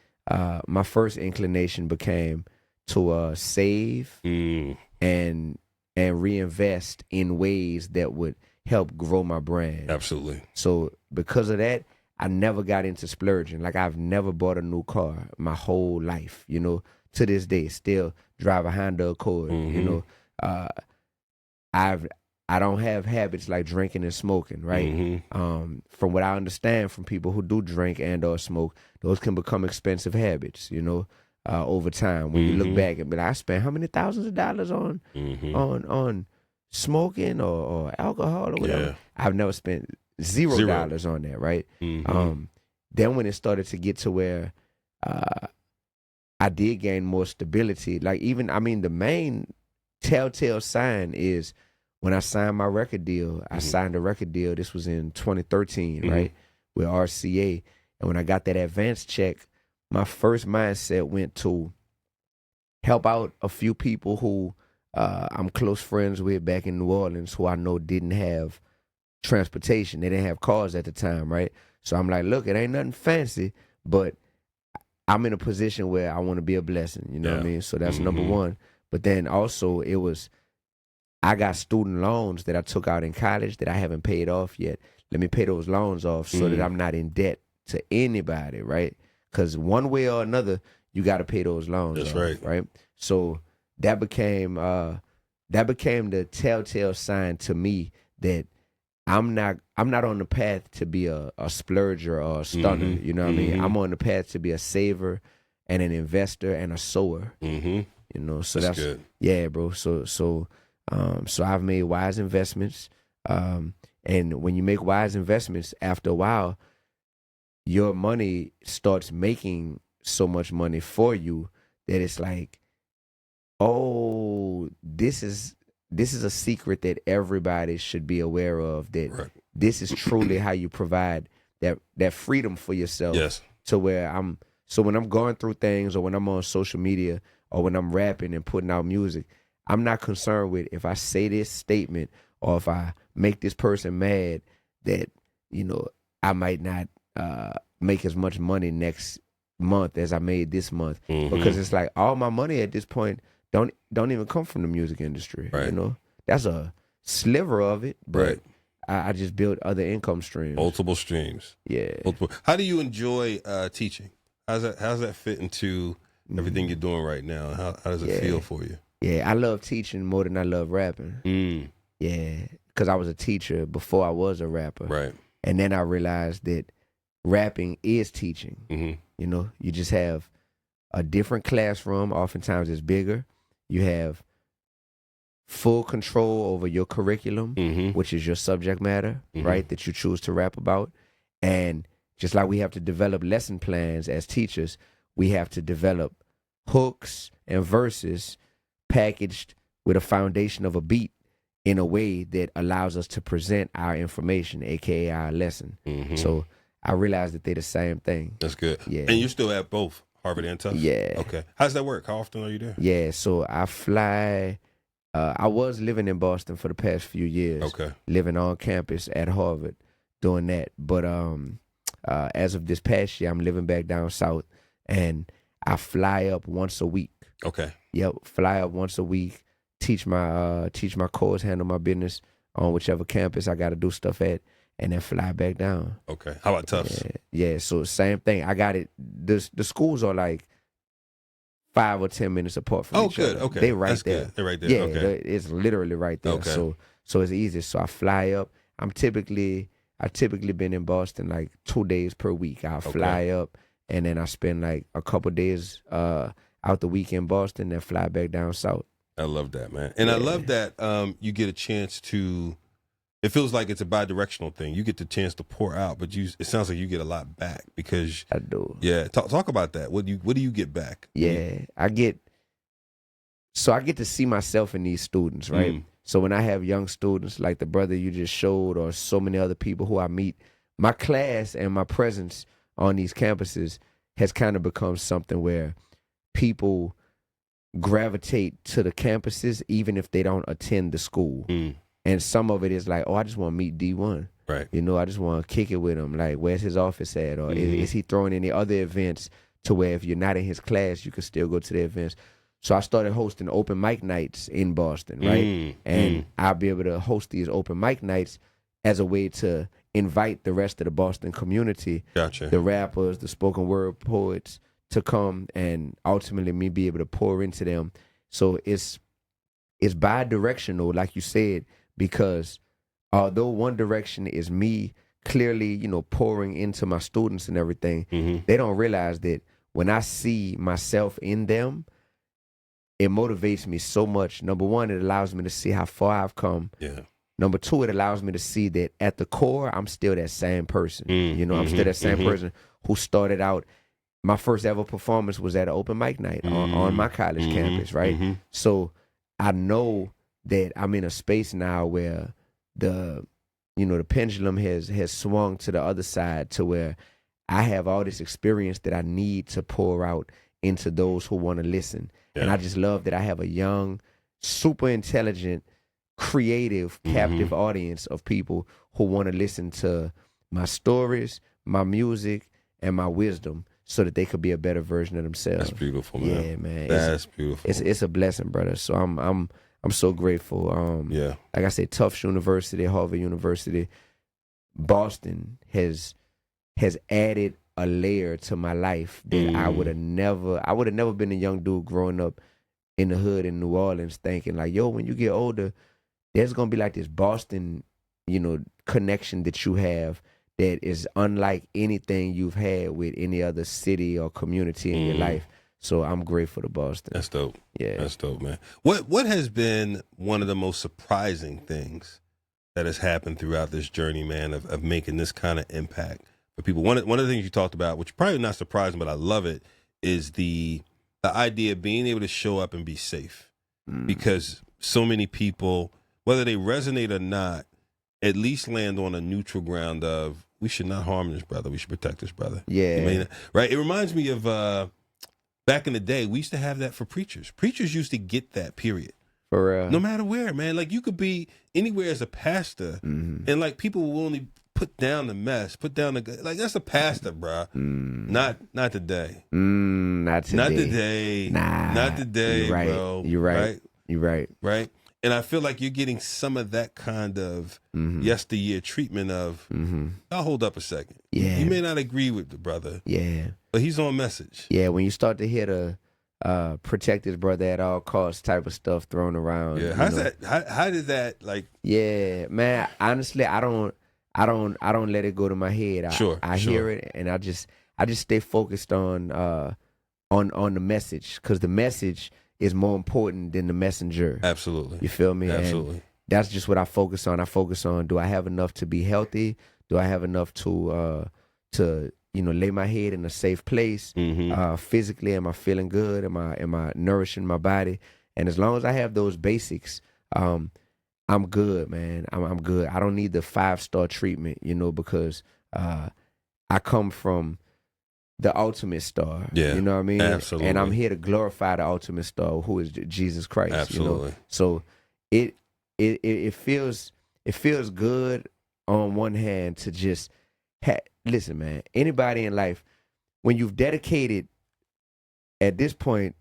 my first inclination became to save and reinvest in ways that would help grow my brand. Absolutely. So because of that, I never got into splurging. Like, I've never bought a new car my whole life, you know. To this day, still drive a Honda Accord, you know. I don't have habits like drinking and smoking, right? From what I understand from people who do drink and or smoke, those can become expensive habits, you know, over time. When you look back and be like, I spent how many thousands of dollars on smoking or alcohol or whatever. Yeah. I've never spent $0 on that, right? Then when it started to get to where I did gain more stability, like even, I mean, the main telltale sign is when I signed my record deal. I signed a record deal. This was in 2013, right, with RCA. And when I got that advance check, my first mindset went to help out a few people who I'm close friends with back in New Orleans who I know didn't have transportation. They didn't have cars at the time, right? So I'm like, look, it ain't nothing fancy, but I'm in a position where I want to be a blessing, you know what I mean? So that's number one. But then also I got student loans that I took out in college that I haven't paid off yet. Let me pay those loans off so that I'm not in debt to anybody, right? Because one way or another, you got to pay those loans off, right? So that became the telltale sign to me that I'm not on the path to be a splurger or a stunner, you know what I mean? I'm on the path to be a saver and an investor and a sower, you know? So that's good. Yeah, bro. So I've made wise investments. And when you make wise investments, after a while, your money starts making so much money for you that it's like, oh, this is a secret that everybody should be aware of, that this is truly how you provide that freedom for yourself. Yes. To where when I'm going through things or when I'm on social media or when I'm rapping and putting out music, I'm not concerned with if I say this statement or if I make this person mad that, you know, I might not make as much money next month as I made this month. Because it's like all my money at this point don't even come from the music industry. You know, that's a sliver of it, but I just built other income streams. Multiple streams. Yeah. How do you enjoy teaching? How's that fit into everything you're doing right now? How does it feel for you? Yeah, I love teaching more than I love rapping. Yeah, because I was a teacher before I was a rapper. Right. And then I realized that rapping is teaching. You know, you just have a different classroom. Oftentimes it's bigger. You have full control over your curriculum, which is your subject matter, right, that you choose to rap about. And just like we have to develop lesson plans as teachers, we have to develop hooks and verses packaged with a foundation of a beat in a way that allows us to present our information, aka our lesson. So I realized that they're the same thing. That's good. Yeah. And you're still at both Harvard and Tufts? Yeah. Okay. How does that work? How often are you there? Yeah, so I fly. I was living in Boston for the past few years. Okay. Living on campus at Harvard, doing that. But as of this past year, I'm living back down south, and I fly up once a week. Okay. Yep, fly up once a week, teach my course, handle my business on whichever campus I got to do stuff at, and then fly back down. Okay. How about Tufts? Yeah, so same thing. I got it. The schools are like 5 or 10 minutes apart from each other. Okay. They right That's there. Good. They're right there. Yeah, okay. It's literally right there. Okay. So it's easy. So I fly up. I typically been in Boston like 2 days per week. I'll fly up, and then I spend like a couple days out the week in Boston, then fly back down south. I love that, man. And I love that you get a chance to, it feels like it's a bi-directional thing. You get the chance to pour out, but it sounds like you get a lot back because I do. Yeah. Talk about that. What do you get back? Yeah. I get to see myself in these students, right? So when I have young students like the brother you just showed or so many other people who I meet, my class and my presence on these campuses has kind of become something where people gravitate to the campuses even if they don't attend the school. And some of it is like, oh, I just want to meet D1. Right. You know, I just want to kick it with him. Like, where's his office at? Or is he throwing any other events to where if you're not in his class, you can still go to the events? So I started hosting open mic nights in Boston, right? And I'll be able to host these open mic nights as a way to invite the rest of the Boston community, the rappers, the spoken word poets, to come and ultimately me be able to pour into them. So it's bi-directional, like you said, because although one direction is me clearly, you know, pouring into my students and everything, they don't realize that when I see myself in them, it motivates me so much. Number one, it allows me to see how far I've come. Yeah. Number two, it allows me to see that at the core, I'm still that same person. You know, I'm still that same person who started out. My first ever performance was at an open mic night on my college campus, right? So I know that I'm in a space now where the pendulum has swung to the other side, to where I have all this experience that I need to pour out into those who want to listen. And I just love that I have a young, super intelligent, creative, captive audience of people who want to listen to my stories, my music, and my wisdom, so that they could be a better version of themselves. That's beautiful, man. Yeah, man. That's beautiful. It's a blessing, brother. So I'm so grateful. Like I said, Tufts University, Harvard University, Boston has added a layer to my life that I would have never been a young dude growing up in the hood in New Orleans thinking like, yo, when you get older, there's gonna be like this Boston, you know, connection that you have that is unlike anything you've had with any other city or community in your life. So I'm grateful to Boston. That's dope. Yeah. That's dope, man. What has been one of the most surprising things that has happened throughout this journey, man, of making this kind of impact for people? One of the things you talked about, which probably not surprising, but I love it, is the idea of being able to show up and be safe. Because so many people, whether they resonate or not, at least land on a neutral ground of, we should not harm this brother, we should protect this brother. Yeah. You mean, right? It reminds me of back in the day, we used to have that for preachers. Preachers used to get that, period. For real. No matter where, man. Like, you could be anywhere as a pastor, and like, people will only put down the mess, put down the, like, that's a pastor, bro. Not today. Not today. Not today. Nah. Not today, You're right. bro. You're right. You're right. Right? And I feel like you're getting some of that kind of yesteryear treatment of, I'll hold up a second. Yeah. You may not agree with the brother. Yeah. But he's on message. Yeah, when you start to hear the protect his brother at all costs type of stuff thrown around. Yeah. How's that? How did that, like? Yeah, man. Honestly, I don't let it go to my head. I hear it, and I just stay focused on the message, because the message is more important than the messenger. Absolutely. You feel me? Absolutely. And that's just what I focus on. I focus on, do I have enough to be healthy? Do I have enough to lay my head in a safe place? Physically, am I feeling good? Am I nourishing my body? And as long as I have those basics, I'm good, man. I'm good. I don't need the 5-star treatment, because I come from the ultimate star. Yeah, you know what I mean? absolutely. And I'm here to glorify the ultimate star, who is Jesus Christ. Absolutely. So it feels good on one hand to just listen, man. Anybody in life, when you've dedicated at this point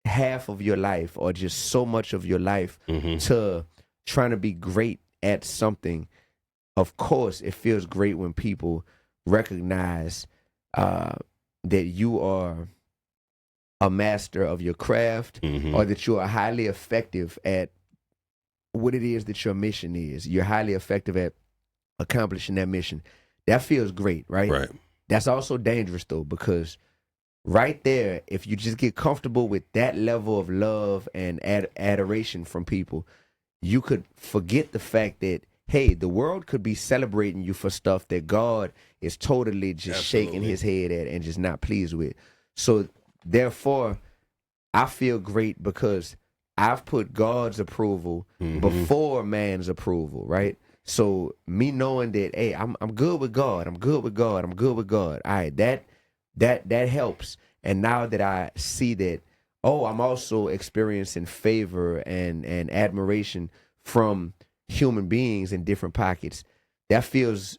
half of your life or just so much of your life to trying to be great at something, of course it feels great when people recognize that you are a master of your craft, or that you are highly effective at what it is that your mission is. You're highly effective at accomplishing that mission. That feels great, right? Right. That's also dangerous, though, because right there, if you just get comfortable with that level of love and adoration from people, you could forget the fact that, hey, the world could be celebrating you for stuff that God is totally just shaking his head at and just not pleased with. So therefore, I feel great because I've put God's approval before man's approval, right? So me knowing that, hey, I'm good with God. I'm good with God. I'm good with God. All right, that helps. And now that I see that, oh, I'm also experiencing favor and admiration from human beings in different pockets. That feels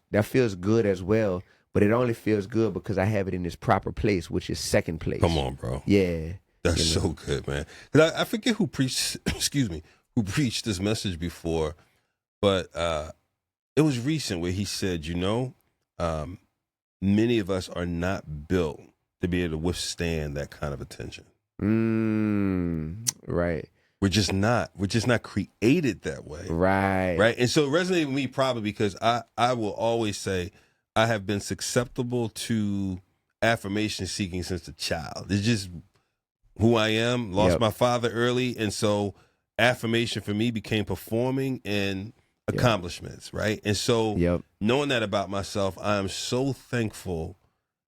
good as well, but it only feels good because I have it in its proper place, which is second place. Come on, bro. Yeah. That's so good, man. 'Cause I forget who preached, who preached this message before, but it was recent where he said, many of us are not built to be able to withstand that kind of attention. Right. We're just not created that way. Right. Right. And so it resonated with me probably because I will always say I have been susceptible to affirmation seeking since a child. It's just who I am. Lost my father early. And so affirmation for me became performing and accomplishments. Right. And so knowing that about myself, I am so thankful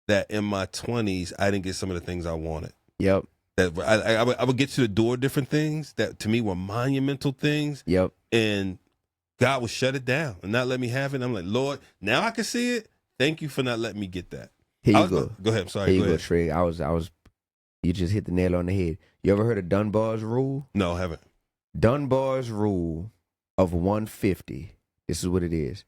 that in my 20s, I didn't get some of the things I wanted. Yep. That I would get to the door different things that to me were monumental things. Yep. And God would shut it down and not let me have it. And I'm like, Lord, now I can see it. Thank you for not letting me get that. Here you go. Go ahead. I'm sorry. Here you go ahead. Trig. I was. You just hit the nail on the head. You ever heard of Dunbar's rule? No, I haven't. Dunbar's rule of 150. This is what it is.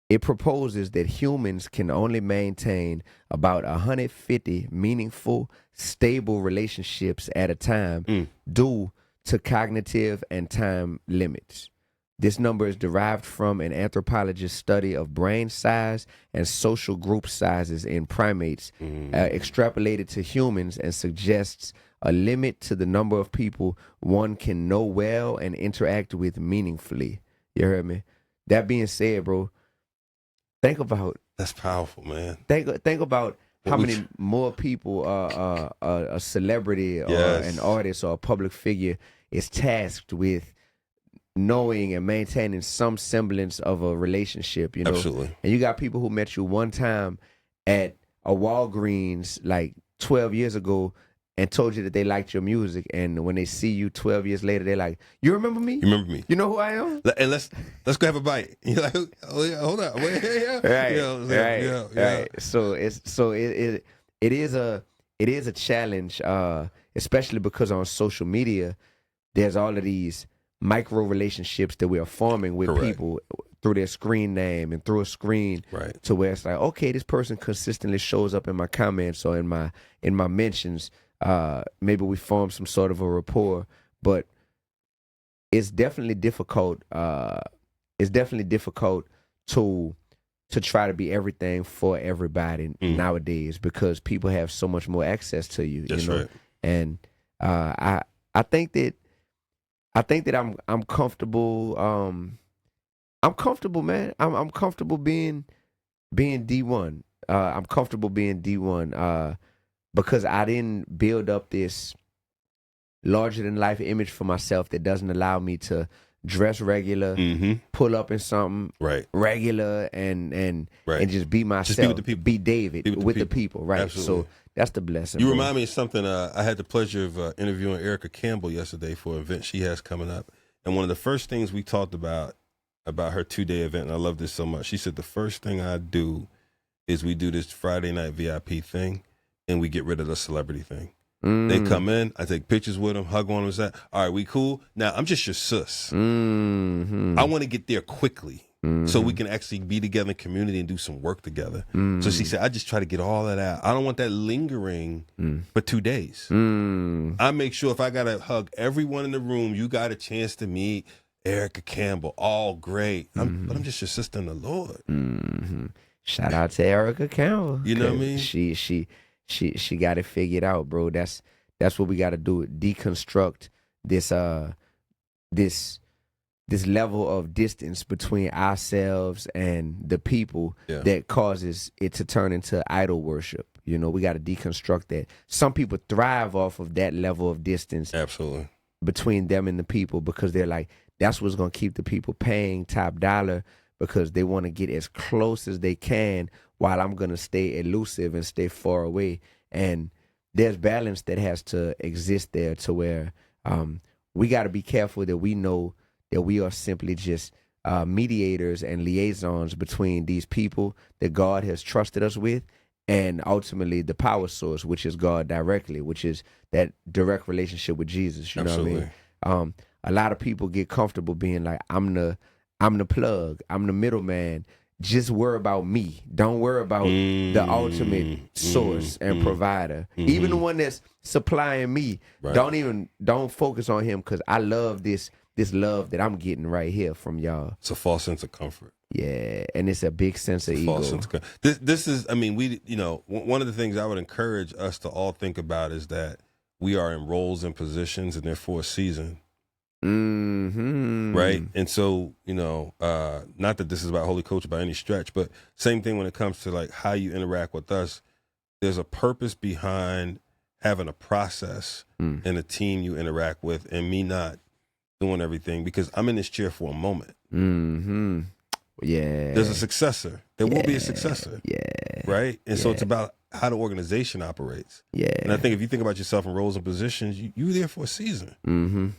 It proposes that humans can only maintain about 150 meaningful, stable relationships at a time due to cognitive and time limits. This number is derived from an anthropologist's study of brain size and social group sizes in primates, extrapolated to humans, and suggests a limit to the number of people one can know well and interact with meaningfully. You heard me? That being said, bro, think about that's powerful, man. Think about how many more people a celebrity or an artist or a public figure is tasked with knowing and maintaining some semblance of a relationship, you know. Absolutely. And you got people who met you one time at a Walgreens like 12 years ago and told you that they liked your music, and when they see you 12 years later, they're like, "You remember me? You remember me? You know who I am?" And let's go have a bite. You're like, "Oh yeah, hold on, wait, yeah, right, right. So it is a challenge, especially because on social media, there's all of these micro relationships that we are forming with people through their screen name and through a screen, to where it's like, okay, this person consistently shows up in my comments or in my mentions. Maybe we form some sort of a rapport, but it's definitely difficult. It's definitely difficult to try to be everything for everybody nowadays because people have so much more access to you. That's you know? Right. And I think that I'm comfortable. I'm comfortable, man. I'm comfortable being D1. I'm comfortable being D1. Because I didn't build up this larger than life image for myself that doesn't allow me to dress regular, pull up in something regular, and just be myself, just be with the people. Be David be with the people, right? Absolutely. So that's the blessing. You bro. remind me of something. I had the pleasure of interviewing Erica Campbell yesterday for an event she has coming up, and one of the first things we talked about her 2-day event, and I love this so much. She said the first thing I do is we do this Friday night VIP thing. And we get rid of the celebrity thing. They come in, I take pictures with them, hug on them, say, all right, we cool? Now, I'm just your sis. I want to get there quickly so we can actually be together in community and do some work together. So she said, I just try to get all that out. I don't want that lingering for 2 days. I make sure if I got to hug everyone in the room, you got a chance to meet Erica Campbell, all great. But I'm just your sister in the Lord. Shout out to Erica Campbell. You know what I mean? She got it figured out, bro. That's what we got to do. Deconstruct this level of distance between ourselves and the people that causes it to turn into idol worship. You know, we got to deconstruct that. Some people thrive off of that level of distance. Absolutely. Between them and the people because they're like, that's what's going to keep the people paying top dollar because they want to get as close as they can while I'm going to stay elusive and stay far away. And there's balance that has to exist there to where we got to be careful that we know that we are simply just mediators and liaisons between these people that God has trusted us with and ultimately the power source, which is God directly, which is that direct relationship with Jesus. You know what I mean? A lot of people get comfortable being like, I'm the plug, I'm the middleman. Just worry about me. Don't worry about the ultimate source and provider. Even the one that's supplying me. Right. Don't focus on him, because I love this love that I'm getting right here from y'all. It's a false sense of comfort. Yeah, and it's a big sense of ego. This is, I mean, one of the things I would encourage us to all think about is that we are in roles and positions, and therefore a season. Right. And so, not that this is about Holy Culture by any stretch, but same thing when it comes to like how you interact with us. There's a purpose behind having a process and a team you interact with, and me not doing everything because I'm in this chair for a moment. Yeah. There's a successor. There will be a successor. Yeah. Right. And so it's about how the organization operates. Yeah. And I think if you think about yourself in roles and positions, you're there for a season.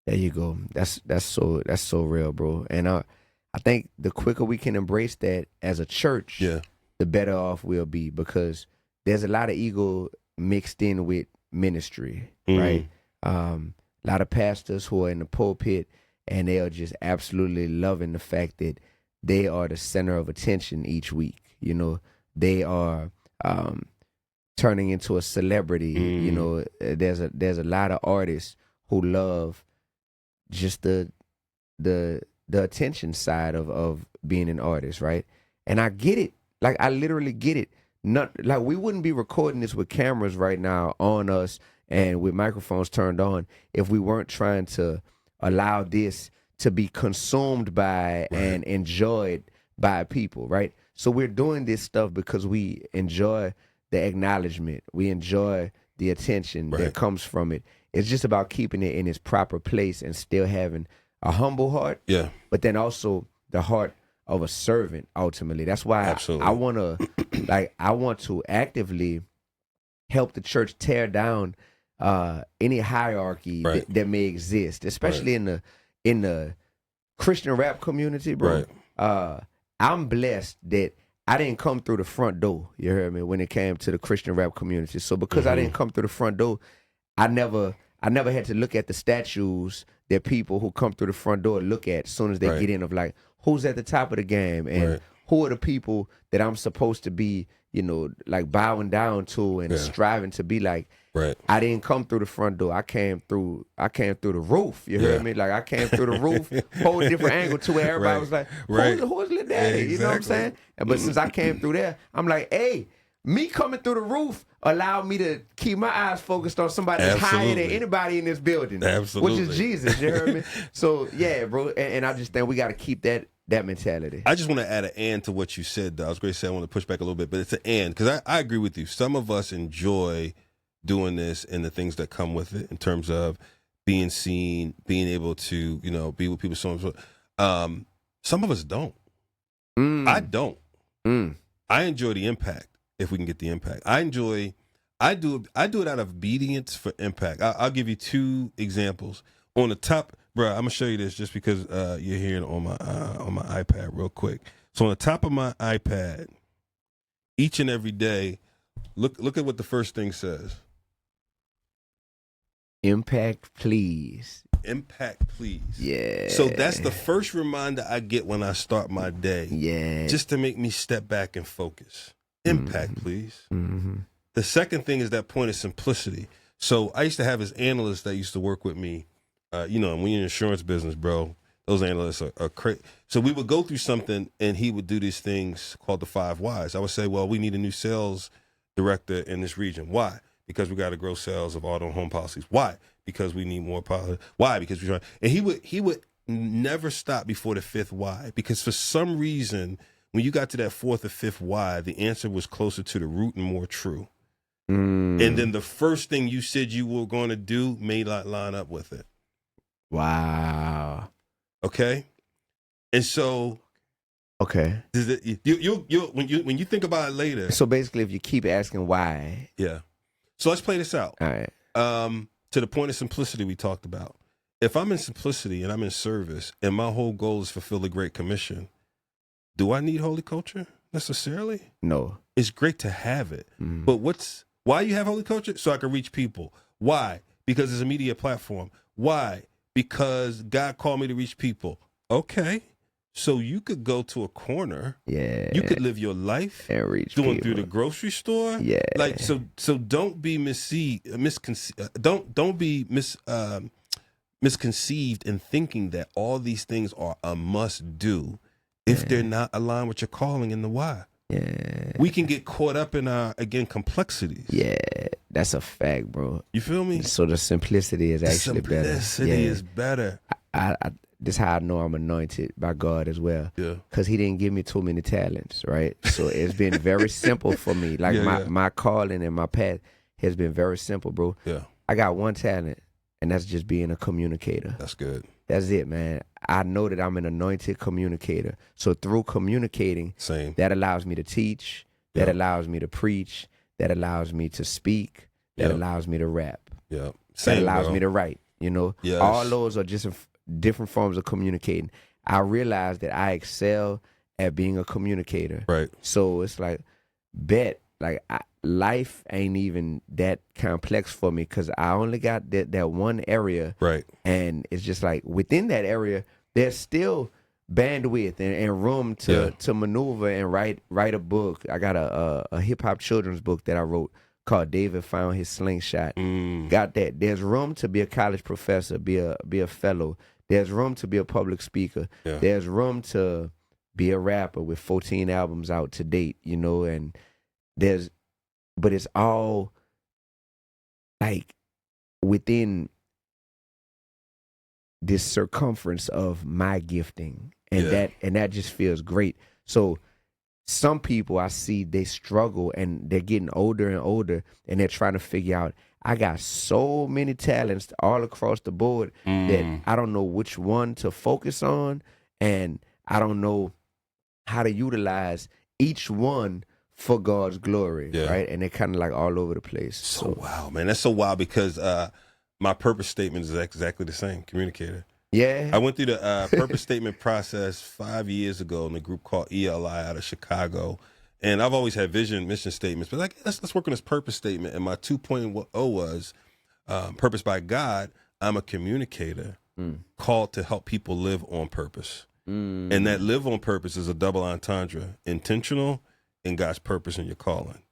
There you go. That's so real, bro. And I think the quicker we can embrace that as a church, the better off we'll be, because there's a lot of ego mixed in with ministry, right? A lot of pastors who are in the pulpit, and they are just absolutely loving the fact that they are the center of attention each week. They are turning into a celebrity. There's a lot of artists who love just the attention side of being an artist, right? And I get it. Like, I literally get it. Not like we wouldn't be recording this with cameras right now on us and with microphones turned on if we weren't trying to allow this to be consumed by and enjoyed by people, right? So we're doing this stuff because we enjoy the acknowledgement. We enjoy the attention that comes from it. It's just about keeping it in its proper place and still having a humble heart. Yeah. But then also the heart of a servant, ultimately. That's why I want to actively help the church tear down any hierarchy that may exist, especially in the Christian rap community, bro. I'm blessed that I didn't come through the front door, you heard me, when it came to the Christian rap community. So because I didn't come through the front door, I never had to look at the statues that people who come through the front door look at as soon as they get in, of like, who's at the top of the game and who are the people that I'm supposed to be, like bowing down to and striving to be like. I didn't come through the front door. I came through the roof. You heard me? Like, I came through the roof, whole different angle to where everybody was like, who's Lil Daddy? You know what I'm saying? But since I came through there, I'm like, hey, me coming through the roof allowed me to keep my eyes focused on somebody that's higher than anybody in this building. Which is Jesus, you heard me? So, yeah, bro, and I just think we got to keep that mentality. I just want to add an and to what you said, though. I was going to say I want to push back a little bit, but it's an and, because I agree with you. Some of us enjoy doing this and the things that come with it in terms of being seen, being able to, be with people. So some of us don't. I don't. I enjoy the impact. If we can get the impact, I do it out of obedience for impact. I'll give you two examples. On the top, bro, I'm gonna show you this just because you're hearing on my iPad real quick. So on the top of my iPad, each and every day, look at what the first thing says. Impact, please. Impact, please. Yeah. So that's the first reminder I get when I start my day. Yeah. Just to make me step back and focus. Impact, please. The second thing is that point of simplicity. So I used to have this analyst that used to work with me. When you're in the insurance business, bro, those analysts are crazy. So we would go through something, and he would do these things called the 5 whys. I would say, well, we need a new sales director in this region. Why? Because we got to grow sales of auto and home policies. Why? Because we need more policy. Why? Because we're trying. And he would never stop before the 5th why, because for some reason, when you got to that 4th or 5th why, the answer was closer to the root and more true. And then the first thing you said you were going to do may not line up with it. Wow. Okay. And so. Okay. When you think about it later. So basically, if you keep asking why. Yeah. So let's play this out. All right. To the point of simplicity we talked about. If I'm in simplicity and I'm in service and my whole goal is fulfill the Great Commission, do I need holy culture? necessarily. No. It's great to have it. Mm. But why you have Holy Culture? So I can reach people. Why? Because it's a media platform. Why? Because God called me to reach people. Okay. So you could go to a corner. Yeah. You could live your life and reach going people through the grocery store. Yeah. Like so don't be misconceived in thinking that all these things are a must do if they're not aligned with your calling and the why. Yeah. We can get caught up in our, again, complexities. Yeah. That's a fact, bro. You feel me? So the simplicity is actually better. Simplicity is better. I this is how I know I'm anointed by God as well. Yeah. Because he didn't give me too many talents, right? So it's been very simple for me. Like my calling and my path has been very simple, bro. Yeah. I got one talent, and that's just being a communicator. That's good. That's it, man. I know that I'm an anointed communicator. So through communicating, that allows me to teach, that allows me to preach, that allows me to speak, that allows me to rap. Yeah. That allows me to write, you know? Yes. All those are just different forms of communicating. I realize that I excel at being a communicator. Right. So it's like, life ain't even that complex for me because I only got that one area. Right. And it's just like within that area, there's still bandwidth and room to maneuver and write a book. I got a hip hop children's book that I wrote called David Found His Slingshot. Got that. There's room to be a college professor, be a fellow. There's room to be a public speaker. Yeah. There's room to be a rapper with 14 albums out to date, you know, and but it's all like within this circumference of my gifting, and that just feels great. So some people I see, they struggle and they're getting older and older, and they're trying to figure out, I got so many talents all across the board that I don't know which one to focus on, and I don't know how to utilize each one for God's glory, right? And they're kind of like all over the place. So wow, man. That's so wild because my purpose statement is exactly the same, communicator. Yeah. I went through the purpose statement process 5 years ago in a group called ELI out of Chicago. And I've always had mission statements, but like, let's work on this purpose statement. And my 2.0 was purpose by God. I'm a communicator called to help people live on purpose. And that live on purpose is a double entendre, intentional and God's purpose in your calling,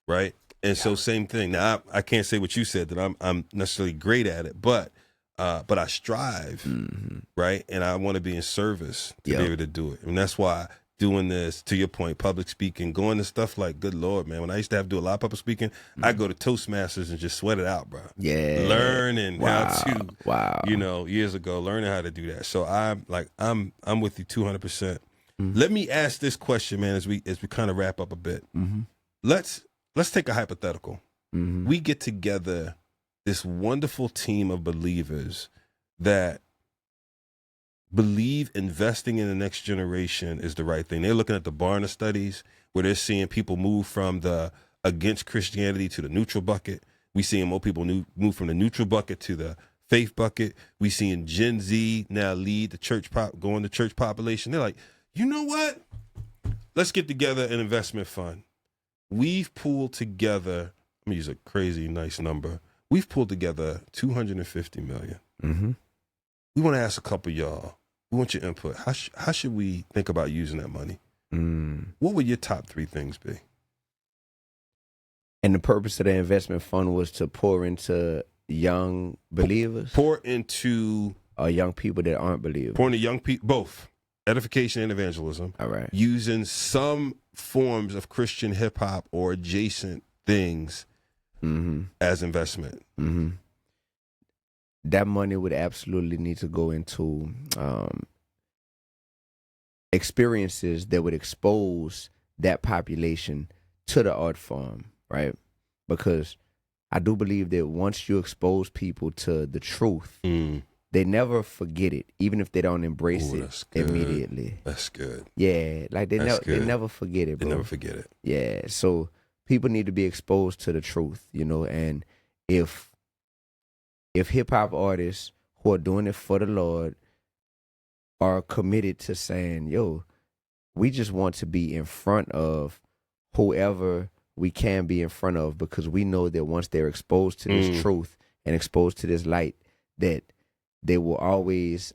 right? And so same thing. Now, I can't say what you said, that I'm necessarily great at it, but I strive, right? And I want to be in service to be able to do it. And that's why doing this, to your point, public speaking, going to stuff like, good Lord, man, when I used to have to do a lot of public speaking, I go to Toastmasters and just sweat it out, bro. Yeah. Learning how to, you know, years ago, learning how to do that. So I'm with you 200%. Let me ask this question, man, as we kind of wrap up a bit. Let's take a hypothetical. We get together this wonderful team of believers that believe investing in the next generation is the right thing. They're looking at the Barna studies where they're seeing people move from the against Christianity to the neutral bucket. We seeing more people move from the neutral bucket to the faith bucket. We seeing Gen Z now lead the church going to church population. They're like, you know what? Let's get together an investment fund. We've pulled together, let me use a crazy nice number. We've pulled together $250 million. We want to ask a couple of y'all. We want your input. How should we think about using that money? What would your top 3 things be? And the purpose of the investment fund was to pour into young believers? Pour into... young people that aren't believers? Pour into young people, both. Edification and evangelism. All right. Using some forms of Christian hip-hop or adjacent things as investment. That money would absolutely need to go into experiences that would expose that population to the art form, right? Because I do believe that once you expose people to the truth, they never forget it, even if they don't embrace it immediately. That's good. Yeah, like they never forget it, bro. They never forget it. Yeah, so people need to be exposed to the truth, you know, and if hip-hop artists who are doing it for the Lord are committed to saying, yo, we just want to be in front of whoever we can be in front of, because we know that once they're exposed to this truth and exposed to this light, that they will always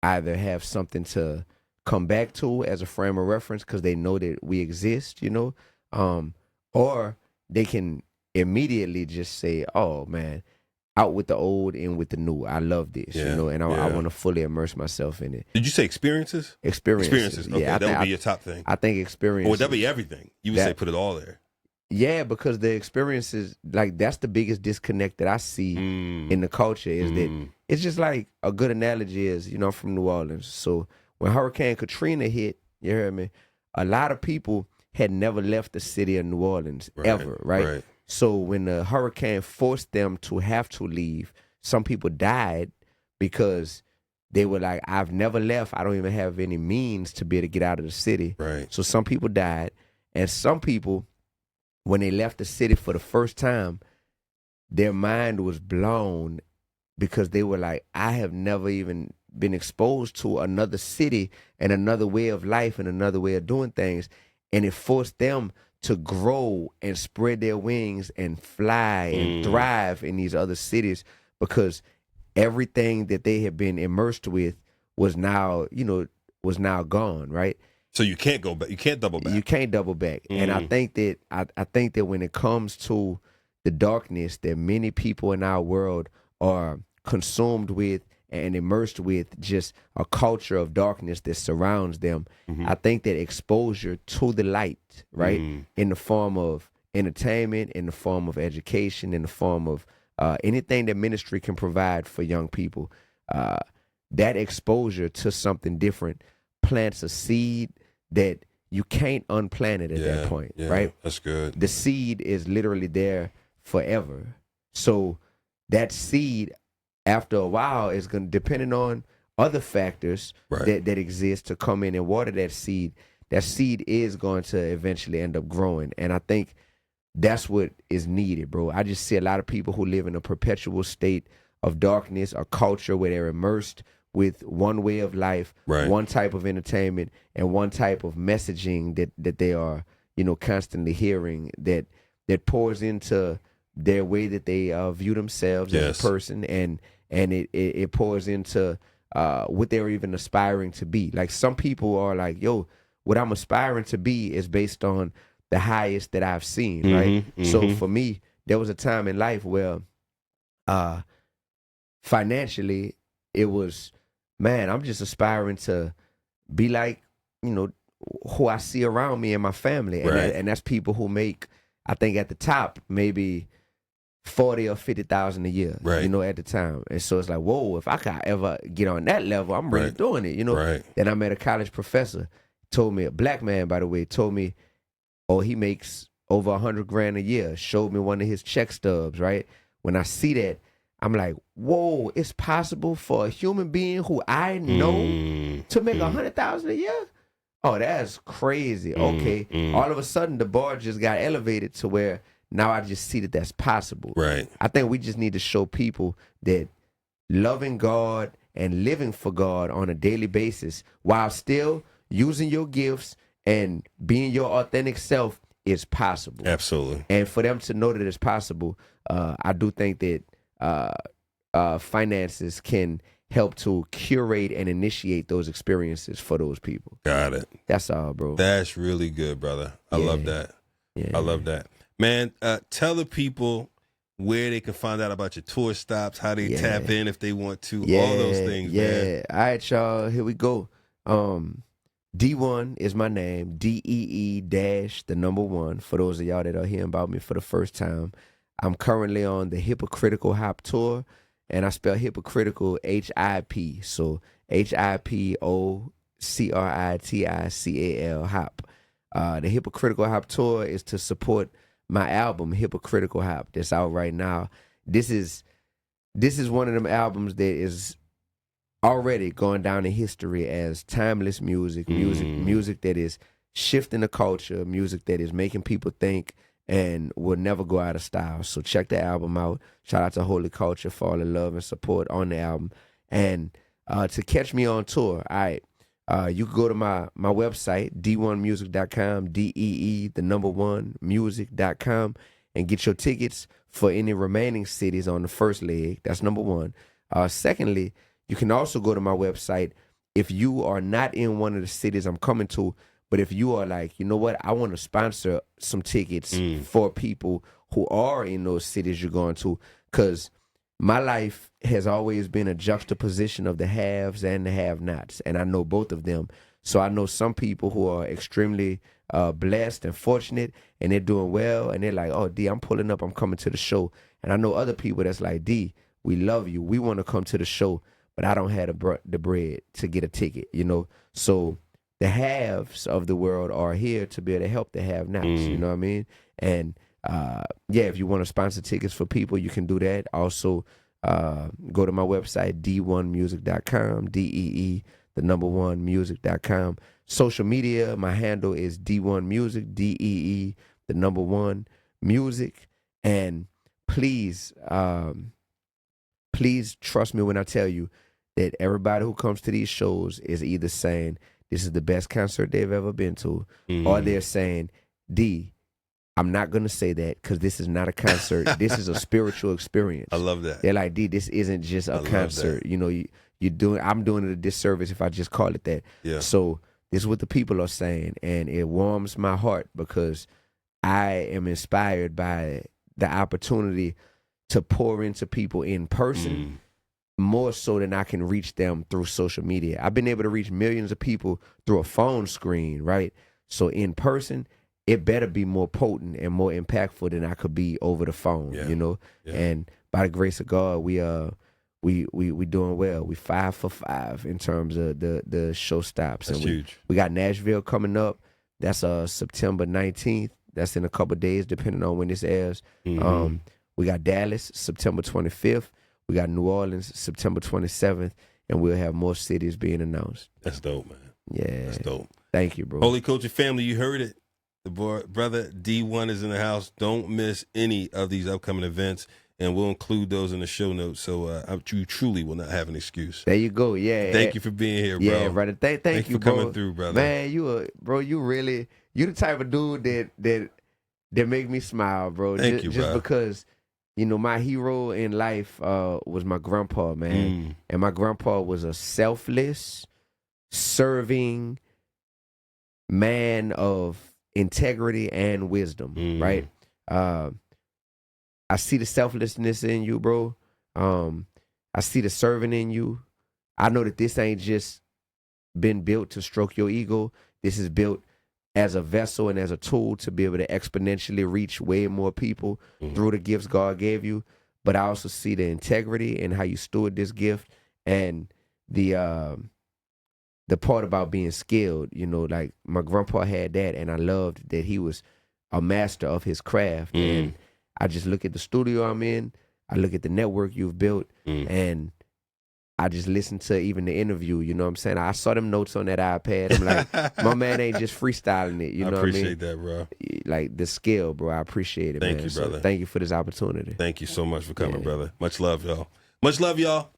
either have something to come back to as a frame of reference because they know that we exist, or they can immediately just say, oh man, out with the old, in with the new. I love this, and I want to fully immerse myself in it. Did you say experiences? Experiences. Okay, yeah, that would be your top thing. I think experiences. Or would that be everything? You would say put it all there. Yeah, because the experiences, like, that's the biggest disconnect that I see in the culture, is that it's just like, a good analogy is, I'm from New Orleans. So when Hurricane Katrina hit, you heard me, a lot of people had never left the city of New Orleans ever, right? So when the hurricane forced them to have to leave, some people died because they were like, I've never left. I don't even have any means to be able to get out of the city. Right. So some people died. And some people, when they left the city for the first time, their mind was blown because they were like, I have never even been exposed to another city and another way of life and another way of doing things. And it forced them to grow and spread their wings and fly and thrive in these other cities, because everything that they had been immersed with was now, was now gone, right? So you can't go back. You can't double back. You can't double back. And I think that I think that when it comes to the darkness that many people in our world are consumed with and immersed with, just a culture of darkness that surrounds them, I think that exposure to the light, right, in the form of entertainment, in the form of education, in the form of anything that ministry can provide for young people, that exposure to something different plants a seed that you can't unplant it at that point, right? That's good. The seed is literally there forever. So that seed, after a while, is going to, depending on other factors that exist, to come in and water that seed is going to eventually end up growing. And I think that's what is needed, bro. I just see a lot of people who live in a perpetual state of darkness, a culture where they're immersed with one way of life, one type of entertainment, and one type of messaging that they are, constantly hearing, that pours into their way that they view themselves as a person, and it pours into what they're even aspiring to be. Like, some people are like, yo, what I'm aspiring to be is based on the highest that I've seen, right? So for me, there was a time in life where financially it was, man, I'm just aspiring to be like, who I see around me and my family. And that's people who make, I think at the top, maybe 40 or 50,000 a year, at the time. And so it's like, whoa, if I could ever get on that level, I'm really doing it, Then I met a college professor, told me, a black man, by the way, told me, oh, he makes over 100 grand a year, showed me one of his check stubs, right? When I see that, I'm like, whoa, it's possible for a human being who I know to make 100,000 a year? Oh, that's crazy. Okay. All of a sudden, the bar just got elevated to where now I just see that that's possible. Right. I think we just need to show people that loving God and living for God on a daily basis, while still using your gifts and being your authentic self, is possible. Absolutely. And for them to know that it's possible, I do think that finances can help to curate and initiate those experiences for those people. Got it. That's all, bro. That's really good, brother. I love that. Yeah. I love that. Man, tell the people where they can find out about your tour stops, how they tap in if they want to, all those things, man. All right, y'all, here we go. Dee-1 is my name, DEE-1. For those of y'all that are hearing about me for the first time, I'm currently on the Hypocritical Hop Tour, and I spell hypocritical H-I-P, so HIPOCRITICAL Hop. The Hypocritical Hop Tour is to support my album, Hypocritical Hop, that's out right now. This is one of them albums that is already going down in history as timeless music that is shifting the culture, music that is making people think and will never go out of style. So check the album out. Shout out to Holy Culture for all the love and support on the album. And to catch me on tour, all right, You can go to my website, Dee-1music.com, DEE, 1music.com, and get your tickets for any remaining cities on the first leg. That's number one. Secondly, you can also go to my website if you are not in one of the cities I'm coming to, but if you are like, you know what, I want to sponsor some tickets for people who are in those cities you're going to, because my life has always been a juxtaposition of the haves and the have-nots, and I know both of them. So I know some people who are extremely blessed and fortunate, and they're doing well, and they're like, oh, D, I'm pulling up, I'm coming to the show. And I know other people that's like, D, we love you, we want to come to the show, but I don't have the bread to get a ticket, you know? So the haves of the world are here to be able to help the have-nots, you know what I mean? And yeah, if you want to sponsor tickets for people, you can do that. Also, go to my website, Dee-1music.com, DEE, 1music.com. Social media, my handle is Dee-1music, DEE, 1music. And please, please trust me when I tell you that everybody who comes to these shows is either saying this is the best concert they've ever been to, or they're saying, D, I'm not going to say that because this is not a concert. This is a spiritual experience. I love that. They're like, D, this isn't just a concert. You know, I'm doing it a disservice if I just call it that. Yeah. So this is what the people are saying, and it warms my heart because I am inspired by the opportunity to pour into people in person more so than I can reach them through social media. I've been able to reach millions of people through a phone screen, right? So in person, it better be more potent and more impactful than I could be over the phone, you know? Yeah. And by the grace of God, we doing well. We 5 for 5 in terms of the show stops. That's and huge. We got Nashville coming up. That's September 19th. That's in a couple of days, depending on when this airs. We got Dallas, September 25th. We got New Orleans, September 27th. And we'll have more cities being announced. That's dope, man. Yeah. That's dope. Thank you, bro. Holy Culture family, you heard it. The brother Dee-1 is in the house. Don't miss any of these upcoming events, and we'll include those in the show notes. So you truly will not have an excuse. There you go. Yeah. Thank you for being here, bro. Yeah, brother. Thank you for coming through, brother. Man, you the type of dude that make me smile, bro. Thank you, bro. Just because, you know, my hero in life was my grandpa, man. And my grandpa was a selfless, serving man of integrity and wisdom, right? I see the selflessness in you, bro. I see the serving in you. I know that this ain't just been built to stroke your ego. This is built as a vessel and as a tool to be able to exponentially reach way more people through the gifts God gave you. But I also see the integrity and how you steward this gift, and the part about being skilled, you know, like my grandpa had that, and I loved that he was a master of his craft. And I just look at the studio I'm in, I look at the network you've built, and I just listen to even the interview, you know what I'm saying? I saw them notes on that iPad. I'm like, my man ain't just freestyling it, you know what I mean? I appreciate that, bro. Like the skill, bro. I appreciate it, man. Thank you, brother. So thank you for this opportunity. Thank you so much for coming, brother. Much love, y'all. Much love, y'all.